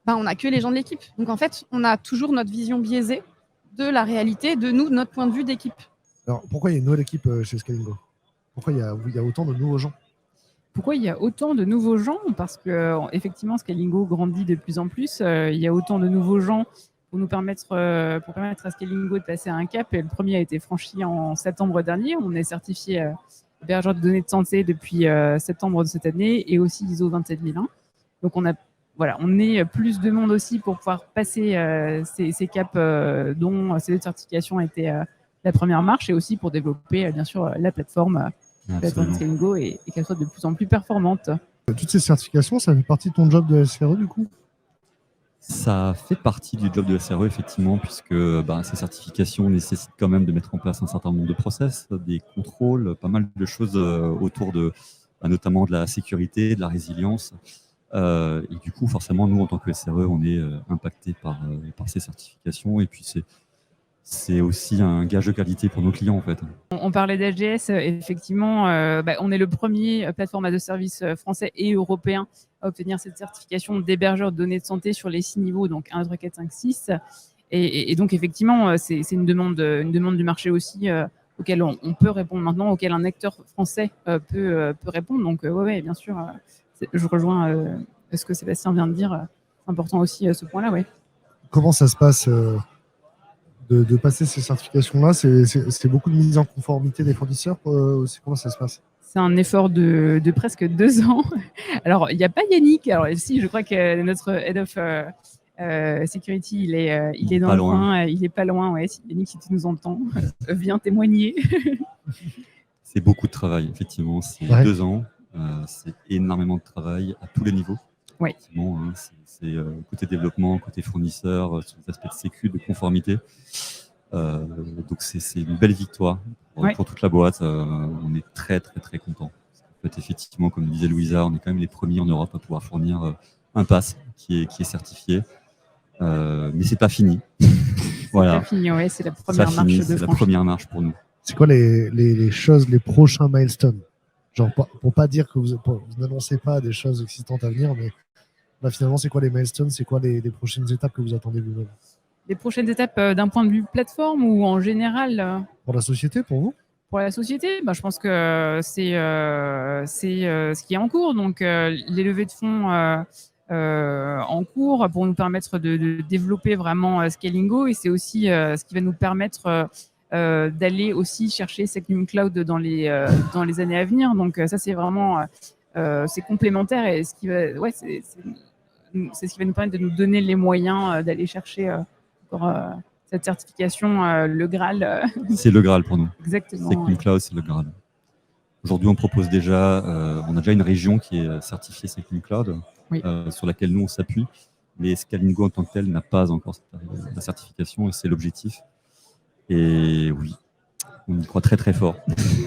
on n'a que les gens de l'équipe. Donc, en fait, on a toujours notre vision biaisée de la réalité, de nous, de notre point de vue d'équipe. Alors, pourquoi il y a une nouvelle équipe chez Scalingo? Pourquoi il y a autant de nouveaux gens? Pourquoi il y a autant de nouveaux gens? Parce que effectivement, Scalingo grandit de plus en plus. Il y a autant de nouveaux gens pour permettre à Scalingo de passer à un cap. Et le premier a été franchi en septembre dernier. On est certifié hébergeur de données de santé depuis septembre de cette année et aussi ISO 27001. Donc on est plus de monde aussi pour pouvoir passer ces caps dont ces deux certifications étaient la première marche, et aussi pour développer bien sûr la plateforme Scalingo et qu'elle soit de plus en plus performante. Toutes ces certifications, ça fait partie de ton job de SRE du coup? Ça fait partie du job de SRE, effectivement, puisque ces certifications nécessitent quand même de mettre en place un certain nombre de process, des contrôles, pas mal de choses autour de, notamment de la sécurité, de la résilience. Et du coup, forcément, nous, en tant que SRE, on est impacté par ces certifications. Et puis, c'est aussi un gage de qualité pour nos clients, en fait. On parlait d'HDS, effectivement, on est le premier plateforme as a service français et européen à obtenir cette certification d'hébergeur de données de santé sur les 6 niveaux, donc 1, 2, 3, 4, 5, 6. Et donc, effectivement, c'est une demande du marché aussi auquel on peut répondre maintenant, auquel un acteur français peut répondre. Donc, ouais, bien sûr, je rejoins ce que Sébastien vient de dire. C'est important aussi ce point-là, ouais. Comment ça se passe de passer ces certifications-là? C'est beaucoup de mise en conformité des fournisseurs aussi. Comment ça se passe? C'est un effort de presque 2 ans. Alors, il n'y a pas Yannick. Alors, si, je crois que notre Head of Security, il est dans le coin. Il n'est pas loin. Ouais. Yannick, si tu nous entends, viens témoigner. C'est beaucoup de travail, effectivement. C'est 2 ans. C'est énormément de travail à tous les niveaux. Ouais. C'est côté développement, côté fournisseur, sur les aspects de sécu, de conformité. Donc c'est une belle victoire pour toute la boîte. On est très très très content. En fait, effectivement, comme disait Louisa, on est quand même les premiers en Europe à pouvoir fournir un pass qui est certifié. Mais c'est pas fini. Voilà. C'est pas fini, ouais, c'est la première marche de C'est la première marche pour nous. C'est quoi les choses, les prochains milestones? Genre, pour pas dire que vous n'annoncez pas des choses existantes à venir, mais là, finalement, c'est quoi les milestones? C'est quoi les prochaines étapes que vous attendez vous-même? Les prochaines étapes d'un point de vue plateforme ou en général? Pour la société, pour vous? Pour la société, je pense que c'est ce qui est en cours. Donc, les levées de fonds en cours pour nous permettre de développer vraiment Scalingo, et c'est aussi ce qui va nous permettre d'aller aussi chercher Secnum Cloud dans les années à venir. Donc, ça, c'est vraiment c'est complémentaire, et ce qui va, c'est ce qui va nous permettre de nous donner les moyens d'aller chercher cette certification, le Graal. C'est le Graal pour nous. Exactement. Secnum Cloud, c'est le Graal. Aujourd'hui, on propose déjà, on a déjà une région qui est certifiée Secnum Cloud, sur laquelle nous on s'appuie, mais Scalingo en tant que tel n'a pas encore la certification, et c'est l'objectif. Et oui, on y croit très très fort.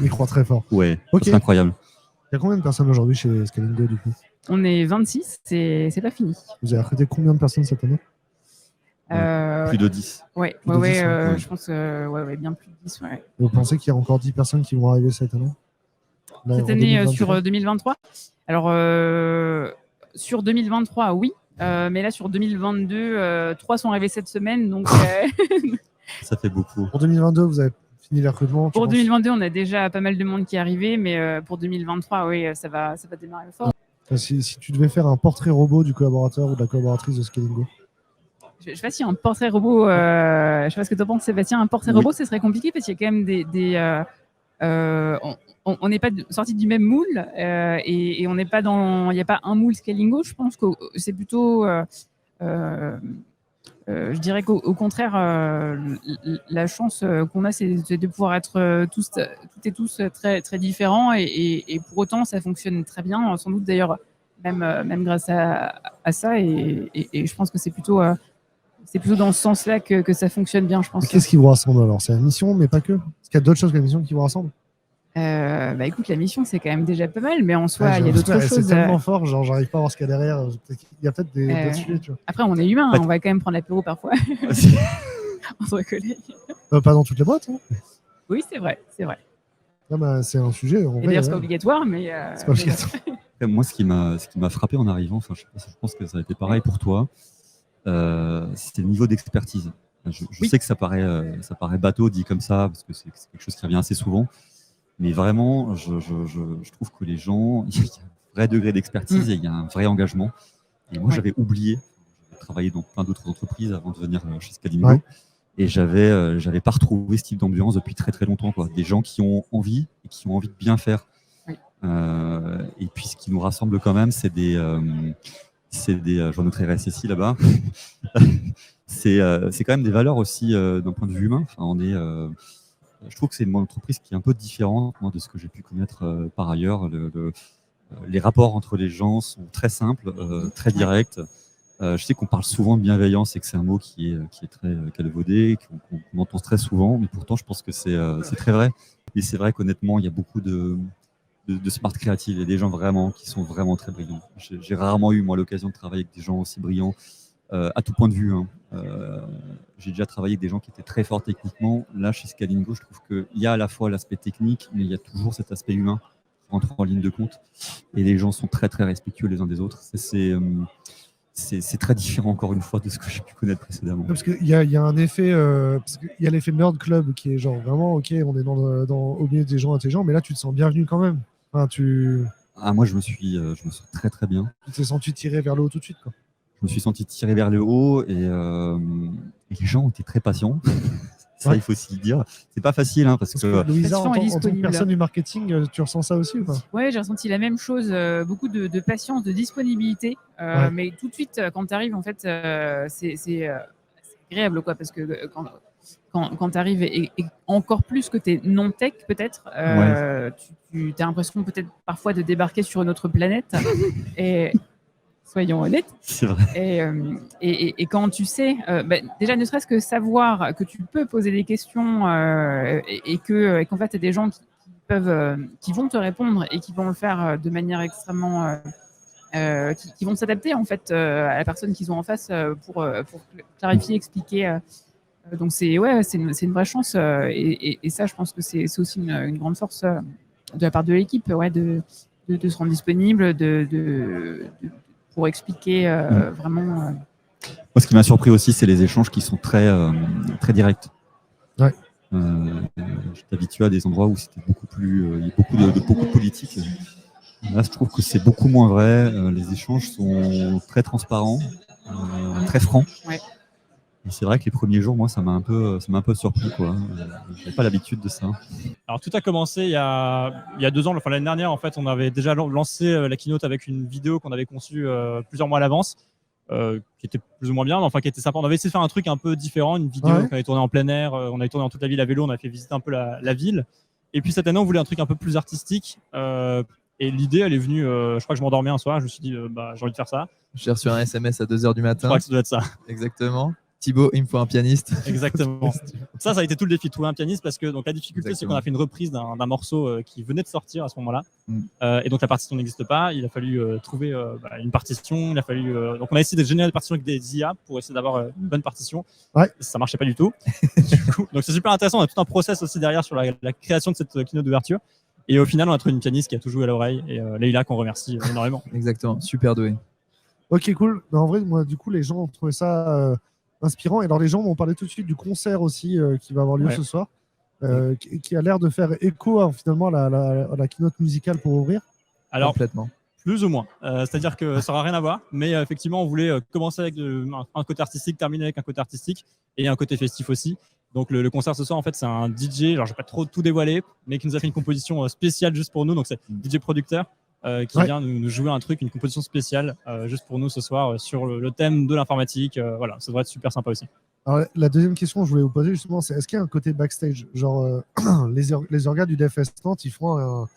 On y croit très fort. Ouais, c'est incroyable. Il y a combien de personnes aujourd'hui chez Scalingo du coup? On est 26, c'est pas fini. Vous avez recruté combien de personnes cette année? Plus de 10. Ouais, je pense bien plus de 10. Ouais. Vous pensez qu'il y a encore 10 personnes qui vont arriver cette année? Cette année sur 2023? Alors, sur 2023, oui. Mais là, sur 2022, 3 sont arrivés cette semaine. Donc, ça fait beaucoup. Pour 2022, vous avez fini les recrutements? Pour 2022, on a déjà pas mal de monde qui est arrivé. Mais pour 2023, oui, ça va démarrer fort. Si tu devais faire un portrait robot du collaborateur ou de la collaboratrice de Scalingo? Je sais pas si un portrait robot, je sais pas ce que tu en penses, Sébastien. Un portrait robot, ce serait compliqué parce qu'il y a quand même on n'est pas sorti du même moule, et on n'est pas il n'y a pas un moule Scalingo. Je pense que c'est plutôt Je dirais qu'au contraire, la chance qu'on a, c'est de pouvoir être toutes et tous très, très différents et pour autant, ça fonctionne très bien, sans doute d'ailleurs, même grâce à ça. Et je pense que c'est plutôt dans ce sens-là que ça fonctionne bien, je pense. Qu'est-ce qui vous rassemble alors? C'est la mission, mais pas que? Est-ce qu'il y a d'autres choses que la mission qui vous rassemblent? Écoute, la mission, c'est quand même déjà pas mal, mais en soi, il y a d'autres choses. C'est tellement fort, genre, j'arrive pas à voir ce qu'il y a derrière. Il y a peut-être d'autres sujets, tu vois. Après, on est humain, on va quand même prendre l'apéro parfois. Entre collègues. Pas dans toutes les boîtes. Hein. Oui, c'est vrai, c'est vrai. C'est un sujet. Et d'ailleurs, c'est pas obligatoire, mais. C'est pas obligatoire. Moi, ce qui m'a frappé en arrivant, je pense que ça a été pareil pour toi, c'était le niveau d'expertise. Je sais que ça paraît bateau dit comme ça, parce que c'est quelque chose qui revient assez souvent. Mais vraiment, je trouve que les gens, il y a un vrai degré d'expertise et il y a un vrai engagement. Et moi, j'avais oublié, j'avais travaillé dans plein d'autres entreprises avant de venir chez Scalingo. Ouais. Et j'avais pas retrouvé ce type d'ambiance depuis très très longtemps, quoi. Des gens qui ont envie et qui ont envie de bien faire. Oui. Et puis, ce qui nous rassemble quand même, c'est des je vois notre RSSI là-bas. c'est quand même des valeurs aussi d'un point de vue humain. Enfin, je trouve que c'est une entreprise qui est un peu différente de ce que j'ai pu connaître par ailleurs. Les rapports entre les gens sont très simples, très directs. Je sais qu'on parle souvent de bienveillance et que c'est un mot qui est très galvaudé, qu'on entend très souvent, mais pourtant je pense que c'est très vrai. Et c'est vrai qu'honnêtement, il y a beaucoup de smart créatives et des gens vraiment qui sont vraiment très brillants. J'ai rarement eu moi l'occasion de travailler avec des gens aussi brillants à tout point de vue. Hein. J'ai déjà travaillé avec des gens qui étaient très forts techniquement. Là, chez Scalingo, je trouve qu'il y a à la fois l'aspect technique, mais il y a toujours cet aspect humain qui rentre en ligne de compte. Et les gens sont très, très respectueux les uns des autres. C'est très différent, encore une fois, de ce que j'ai pu connaître précédemment. Parce qu'il y a un effet, il y a l'effet Nerd Club qui est genre vraiment, ok, on est au milieu des gens intelligents, mais là, tu te sens bienvenu quand même. Enfin, moi, je me sens très, très bien. Tu t'es senti tiré vers le haut tout de suite, quoi. Je me suis senti tiré vers le haut et les gens ont été très patients. Ça, il faut aussi le dire. C'est pas facile, hein, parce que Louisa, en tant que personne du marketing, tu ressens ça aussi ou pas? Oui, j'ai ressenti la même chose, beaucoup de patience, de disponibilité. Mais tout de suite, quand tu arrives, en fait, c'est agréable, quoi, parce que quand tu arrives, et encore plus que tu es non-tech, peut-être, tu as l'impression peut-être parfois de débarquer sur une autre planète. Et soyons honnêtes. C'est vrai. Et quand tu sais, déjà ne serait-ce que savoir que tu peux poser des questions et qu'en fait, il y a des gens qui vont te répondre et qui vont le faire de manière extrêmement... qui vont s'adapter en fait à la personne qu'ils ont en face pour clarifier, expliquer. Donc c'est une vraie chance et ça, je pense que c'est aussi une grande force de la part de l'équipe, de se rendre disponible, pour expliquer vraiment. Moi, ce qui m'a surpris aussi, c'est les échanges qui sont très, très directs. Ouais. J'étais habitué à des endroits où c'était beaucoup plus, il y a beaucoup de politique. Là, je trouve que c'est beaucoup moins vrai. Les échanges sont très transparents, très francs. Ouais. Et c'est vrai que les premiers jours, moi, ça m'a un peu surpris, quoi. Je n'avais pas l'habitude de ça. Alors, tout a commencé il y a 2 ans, enfin l'année dernière, en fait, on avait déjà lancé la keynote avec une vidéo qu'on avait conçue plusieurs mois à l'avance, qui était plus ou moins bien, mais enfin qui était sympa. On avait essayé de faire un truc un peu différent, une vidéo qu'on avait tournée en plein air, on avait tourné dans toute la ville à vélo, on a fait visiter un peu la ville. Et puis cette année, on voulait un truc un peu plus artistique. Et l'idée, elle est venue, je crois que je m'endormais un soir, je me suis dit, j'ai envie de faire ça. J'ai reçu un SMS à 2h du matin. Je crois que ça doit être ça. Exactement. Thibaut, il me faut un pianiste. Exactement. Ça a été tout le défi de trouver un pianiste parce que donc, la difficulté, c'est qu'on a fait une reprise d'un morceau qui venait de sortir à ce moment-là. Et donc la partition n'existe pas. Il a fallu trouver une partition. Il a fallu, donc on a essayé de générer des partitions avec des IA pour essayer d'avoir une bonne partition. Ouais. Ça marchait pas du tout. Donc c'est super intéressant. On a tout un process aussi derrière sur la création de cette keynote d'ouverture. Et au final, on a trouvé une pianiste qui a tout joué à l'oreille. Et Leïla, qu'on remercie énormément. Exactement. Super doué. Ok, cool. Mais en vrai, moi, du coup, les gens ont trouvé ça inspirant. Et alors, les gens m'ont parlé tout de suite du concert aussi qui va avoir lieu ce soir, qui a l'air de faire écho finalement à la keynote musicale pour ouvrir. Alors, complètement. Plus ou moins. C'est-à-dire que ça n'aura rien à voir. Mais effectivement, on voulait commencer avec un côté artistique, terminer avec un côté artistique et un côté festif aussi. Donc le concert ce soir, en fait, c'est un DJ, alors je ne vais pas trop tout dévoiler, mais qui nous a fait une composition spéciale juste pour nous. Donc c'est DJ producteur. qui vient nous jouer un truc, une composition spéciale juste pour nous ce soir sur le thème de l'informatique. Voilà, ça devrait être super sympa aussi. Alors, la deuxième question que je voulais vous poser justement, c'est est-ce qu'il y a un côté backstage, genre les orgas du DevFest Nantes, ils font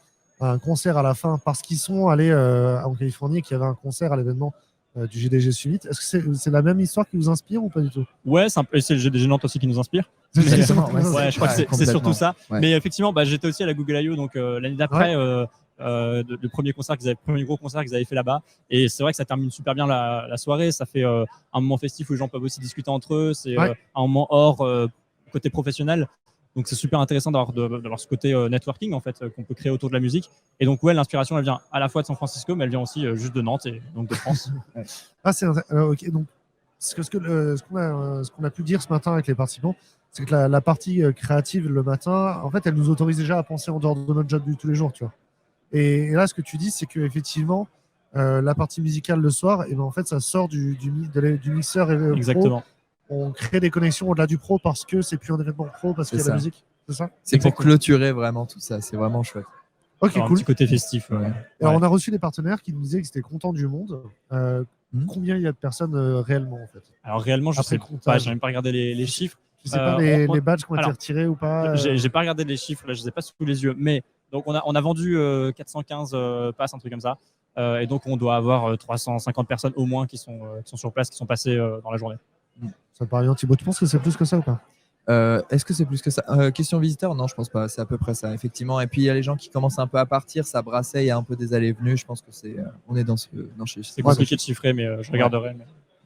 un concert à la fin parce qu'ils sont allés en Californie et qu'il y avait un concert à l'événement du GDG Summit. Est-ce que c'est la même histoire qui vous inspire ou pas du tout? Ouais, c'est le GDG Nantes aussi qui nous inspire. Ouais, je crois que c'est surtout ça. Ouais. Mais effectivement, j'étais aussi à la Google I.O. donc l'année d'après, le premier gros concert qu'ils avaient fait là-bas. Et c'est vrai que ça termine super bien la soirée. Ça fait un moment festif où les gens peuvent aussi discuter entre eux. C'est un moment hors côté professionnel. Donc c'est super intéressant d'avoir ce côté networking en fait qu'on peut créer autour de la musique. Et donc l'inspiration elle vient à la fois de San Francisco, mais elle vient aussi juste de Nantes et donc de France. Ok. Donc ce qu'on a pu dire ce matin avec les participants, c'est que la partie créative le matin, en fait, elle nous autorise déjà à penser en dehors de notre job de tous les jours, tu vois. Et là, ce que tu dis, c'est que effectivement, la partie musicale le soir, et en fait, ça sort du mixeur et Exactement. Pro. On crée des connexions au-delà du pro parce que c'est plus un événement pro, parce qu'il y a la musique. C'est ça? C'est pour clôturer vraiment tout ça. C'est vraiment chouette. Ok, cool. Un petit côté festif. Alors, on a reçu des partenaires qui nous disaient que c'était content du monde. Combien il y a de personnes réellement en fait? Alors réellement, je sais pas. J'ai même pas regardé les chiffres. Je sais pas les badges qui ont été retirés ou pas. J'ai pas regardé les chiffres. Là, je les ai pas sous les yeux. Mais donc on a vendu 415 passes, un truc comme ça. Et donc on doit avoir 350 personnes au moins qui sont sur place, qui sont passées dans la journée. Ça paraît bien. Thibaut, tu penses que c'est plus que ça ou pas? Est-ce que c'est plus que ça? Question visiteur? Non, je pense pas. C'est à peu près ça, effectivement. Et puis il y a les gens qui commencent un peu à partir, ça brassait, il y a un peu des allées et venues. Je pense que on est dans ce. C'est compliqué de chiffrer, mais je regarderai.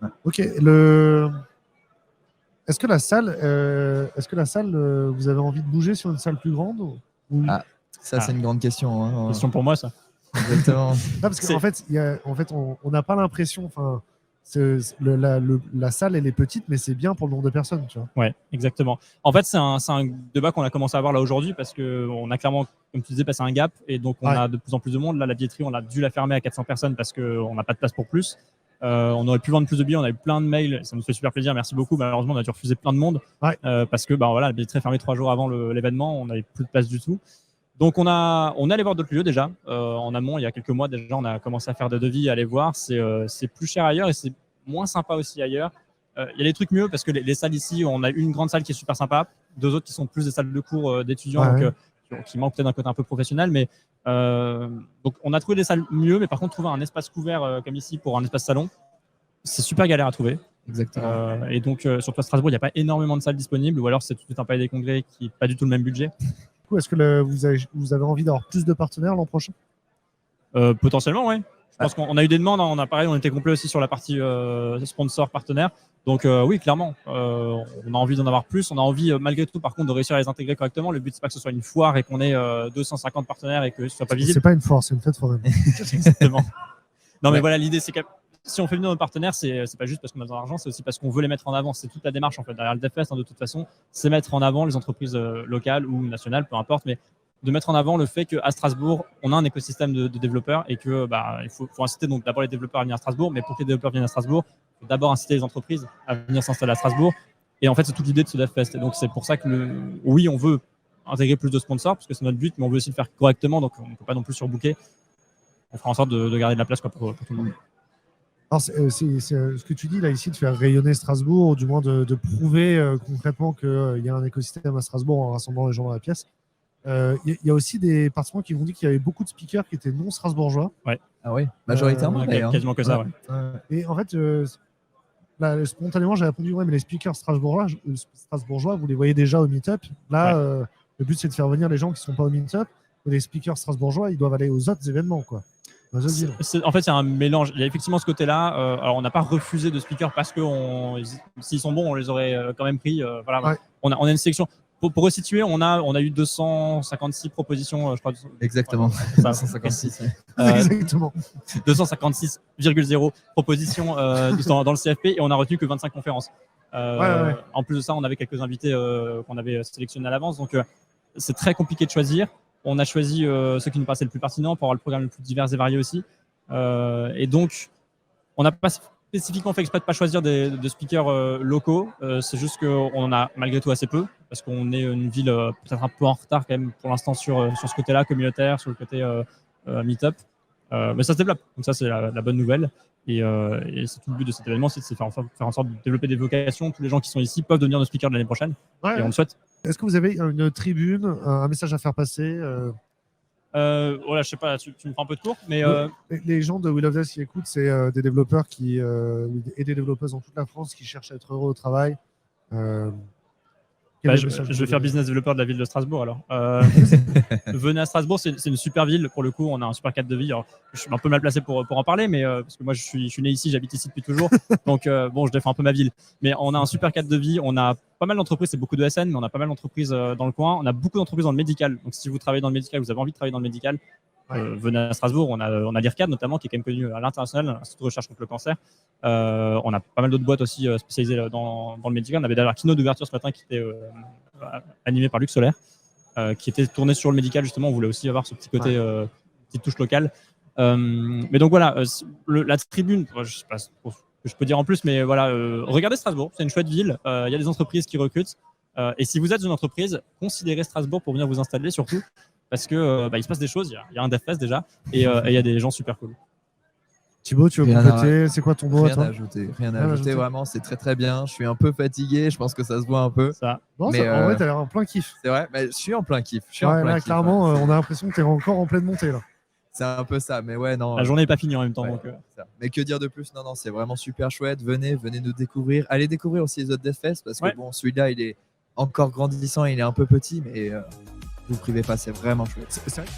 Mais... Ok. Est-ce que la salle, vous avez envie de bouger sur une salle plus grande ou... Ça, c'est une grande question. Hein. Question pour moi, ça. Exactement. Non, parce qu'en fait, on n'a pas l'impression. La salle, elle est petite, mais c'est bien pour le nombre de personnes, tu vois. Ouais, exactement. En fait, c'est un débat qu'on a commencé à avoir là aujourd'hui parce qu'on a clairement, comme tu disais, passé un gap et donc on a de plus en plus de monde. Là, la billetterie, on a dû la fermer à 400 personnes parce qu'on n'a pas de place pour plus. On aurait pu vendre plus de billets, on a eu plein de mails, ça nous fait super plaisir, merci beaucoup. Malheureusement, on a dû refuser plein de monde parce que la billetterie est fermée 3 jours avant l'événement, on n'avait plus de place du tout. Donc on est allé voir d'autres lieux déjà. En amont, il y a quelques mois déjà, on a commencé à faire des devis, à aller voir. C'est plus cher ailleurs et c'est moins sympa aussi ailleurs. Il y a des trucs mieux parce que les salles ici, on a une grande salle qui est super sympa, deux autres qui sont plus des salles de cours d'étudiants, qui manquent peut-être d'un côté un peu professionnel. Mais donc on a trouvé des salles mieux, mais par contre trouver un espace couvert comme ici pour un espace salon, c'est super galère à trouver. Exactement. Et donc surtout à Strasbourg, il n'y a pas énormément de salles disponibles, ou alors c'est tout un palais des congrès qui n'est pas du tout le même budget. Du coup, est-ce que vous avez envie d'avoir plus de partenaires l'an prochain? Potentiellement, oui. Je pense qu'on a eu des demandes, on était complet aussi sur la partie sponsor, partenaire. Donc oui, clairement, on a envie d'en avoir plus. On a envie, malgré tout, par contre, de réussir à les intégrer correctement. Le but, c'est pas que ce soit une foire et qu'on ait 250 partenaires et que ce soit pas visible. C'est pas une foire, c'est une fête foraine. Exactement. Non, mais voilà, l'idée, c'est que si on fait venir nos partenaires, c'est pas juste parce qu'on a besoin d'argent, c'est aussi parce qu'on veut les mettre en avant. C'est toute la démarche, en fait, derrière le DevFest, de toute façon, c'est mettre en avant les entreprises locales ou nationales, peu importe, mais de mettre en avant le fait qu'à Strasbourg, on a un écosystème de développeurs et que il faut inciter donc d'abord les développeurs à venir à Strasbourg, mais pour que les développeurs viennent à Strasbourg, il faut d'abord inciter les entreprises à venir s'installer à Strasbourg. Et en fait, c'est toute l'idée de ce DevFest. Et donc, c'est pour ça que oui, on veut intégrer plus de sponsors, parce que c'est notre but, mais on veut aussi le faire correctement, donc on ne peut pas non plus surbooker. On fera en sorte de garder de la place pour tout le monde. Alors, c'est ce que tu dis là ici, de faire rayonner Strasbourg, ou du moins de prouver concrètement qu'il y a un écosystème à Strasbourg en rassemblant les gens dans la pièce. Il y a aussi des participants qui m'ont dit qu'il y avait beaucoup de speakers qui étaient non strasbourgeois. Ouais. Ah oui, majoritairement d'ailleurs. Quasiment que ça, ouais. Et en fait, spontanément, j'ai répondu ouais, mais les speakers strasbourgeois, vous les voyez déjà au meet-up. Là, le but, c'est de faire venir les gens qui ne sont pas au meet-up. Et les speakers strasbourgeois, ils doivent aller aux autres événements, quoi. En fait, il y a un mélange. Il y a effectivement ce côté-là. Alors, on n'a pas refusé de speakers parce que s'ils sont bons, on les aurait quand même pris. Voilà. Ouais. On a une sélection. Pour resituer, on a eu 256 propositions, je crois. Exactement. Ouais, 256. Exactement. 256,0 propositions dans le CFP et on a retenu que 25 conférences. En plus de ça, on avait quelques invités qu'on avait sélectionnés à l'avance. Donc, c'est très compliqué de choisir. On a choisi ceux qui nous paraissaient le plus pertinent pour avoir le programme le plus divers et varié aussi. Et donc, on n'a pas spécifiquement fait exprès de ne pas choisir des speakers locaux. C'est juste qu'on en a malgré tout assez peu, parce qu'on est une ville peut-être un peu en retard quand même pour l'instant sur ce côté-là, communautaire, sur le côté meet-up. Mais ça se développe. Donc ça, c'est la bonne nouvelle. Et c'est tout le but de cet événement, c'est de faire en sorte de développer des vocations. Tous les gens qui sont ici peuvent devenir nos speakers de l'année prochaine. Et on le souhaite. Est-ce que vous avez une tribune, un message à faire passer Voilà, je sais pas, tu me prends un peu de cours, mais les gens de We Love Devs qui écoutent, c'est des développeurs et des développeuses dans toute la France qui cherchent à être heureux au travail. Je vais faire business developer de la ville de Strasbourg alors. Venez à Strasbourg, c'est une super ville pour le coup. On a un super cadre de vie. Alors, je suis un peu mal placé pour en parler, mais parce que moi je suis né ici, j'habite ici depuis toujours. Donc bon, je défends un peu ma ville. Mais on a un super cadre de vie. On a pas mal d'entreprises, c'est beaucoup de SN, mais on a pas mal d'entreprises dans le coin. On a beaucoup d'entreprises dans le médical. Donc si vous travaillez dans le médical, vous avez envie de travailler dans le médical, venez à Strasbourg. On a l'IRCAD notamment qui est quand même connu à l'international, l'Institut de recherche contre le cancer. On a pas mal d'autres boîtes aussi spécialisées dans le médical. On avait d'ailleurs la keynote d'ouverture ce matin qui était animée par Luc Solaire, qui était tournée sur le médical justement. On voulait aussi avoir ce petit côté, petite touche locale. Mais donc voilà, la tribune, je sais pas ce que je peux dire en plus, mais voilà, regardez Strasbourg, c'est une chouette ville. Il y a des entreprises qui recrutent. Et si vous êtes une entreprise, considérez Strasbourg pour venir vous installer surtout. Parce que il se passe des choses, il y a un DevFest déjà, et il y a des gens super cool. Thibaut, tu veux compléter? C'est quoi ton mot à toi? Rien à ajouter, vraiment, c'est très très bien. Je suis un peu fatigué, je pense que ça se voit un peu. Bon, mais en vrai, t'as l'air en plein kiff. C'est vrai, mais je suis en plein kiff. Clairement, on a l'impression que t'es encore en pleine montée là. C'est un peu ça, mais ouais, non. La journée n'est pas finie en même temps. Donc, mais que dire de plus? Non, c'est vraiment super chouette. Venez nous découvrir. Allez découvrir aussi les autres DevFest parce que bon, celui-là, il est encore grandissant, il est un peu petit, mais vous privez pas, c'est vraiment chouette. C'est vrai.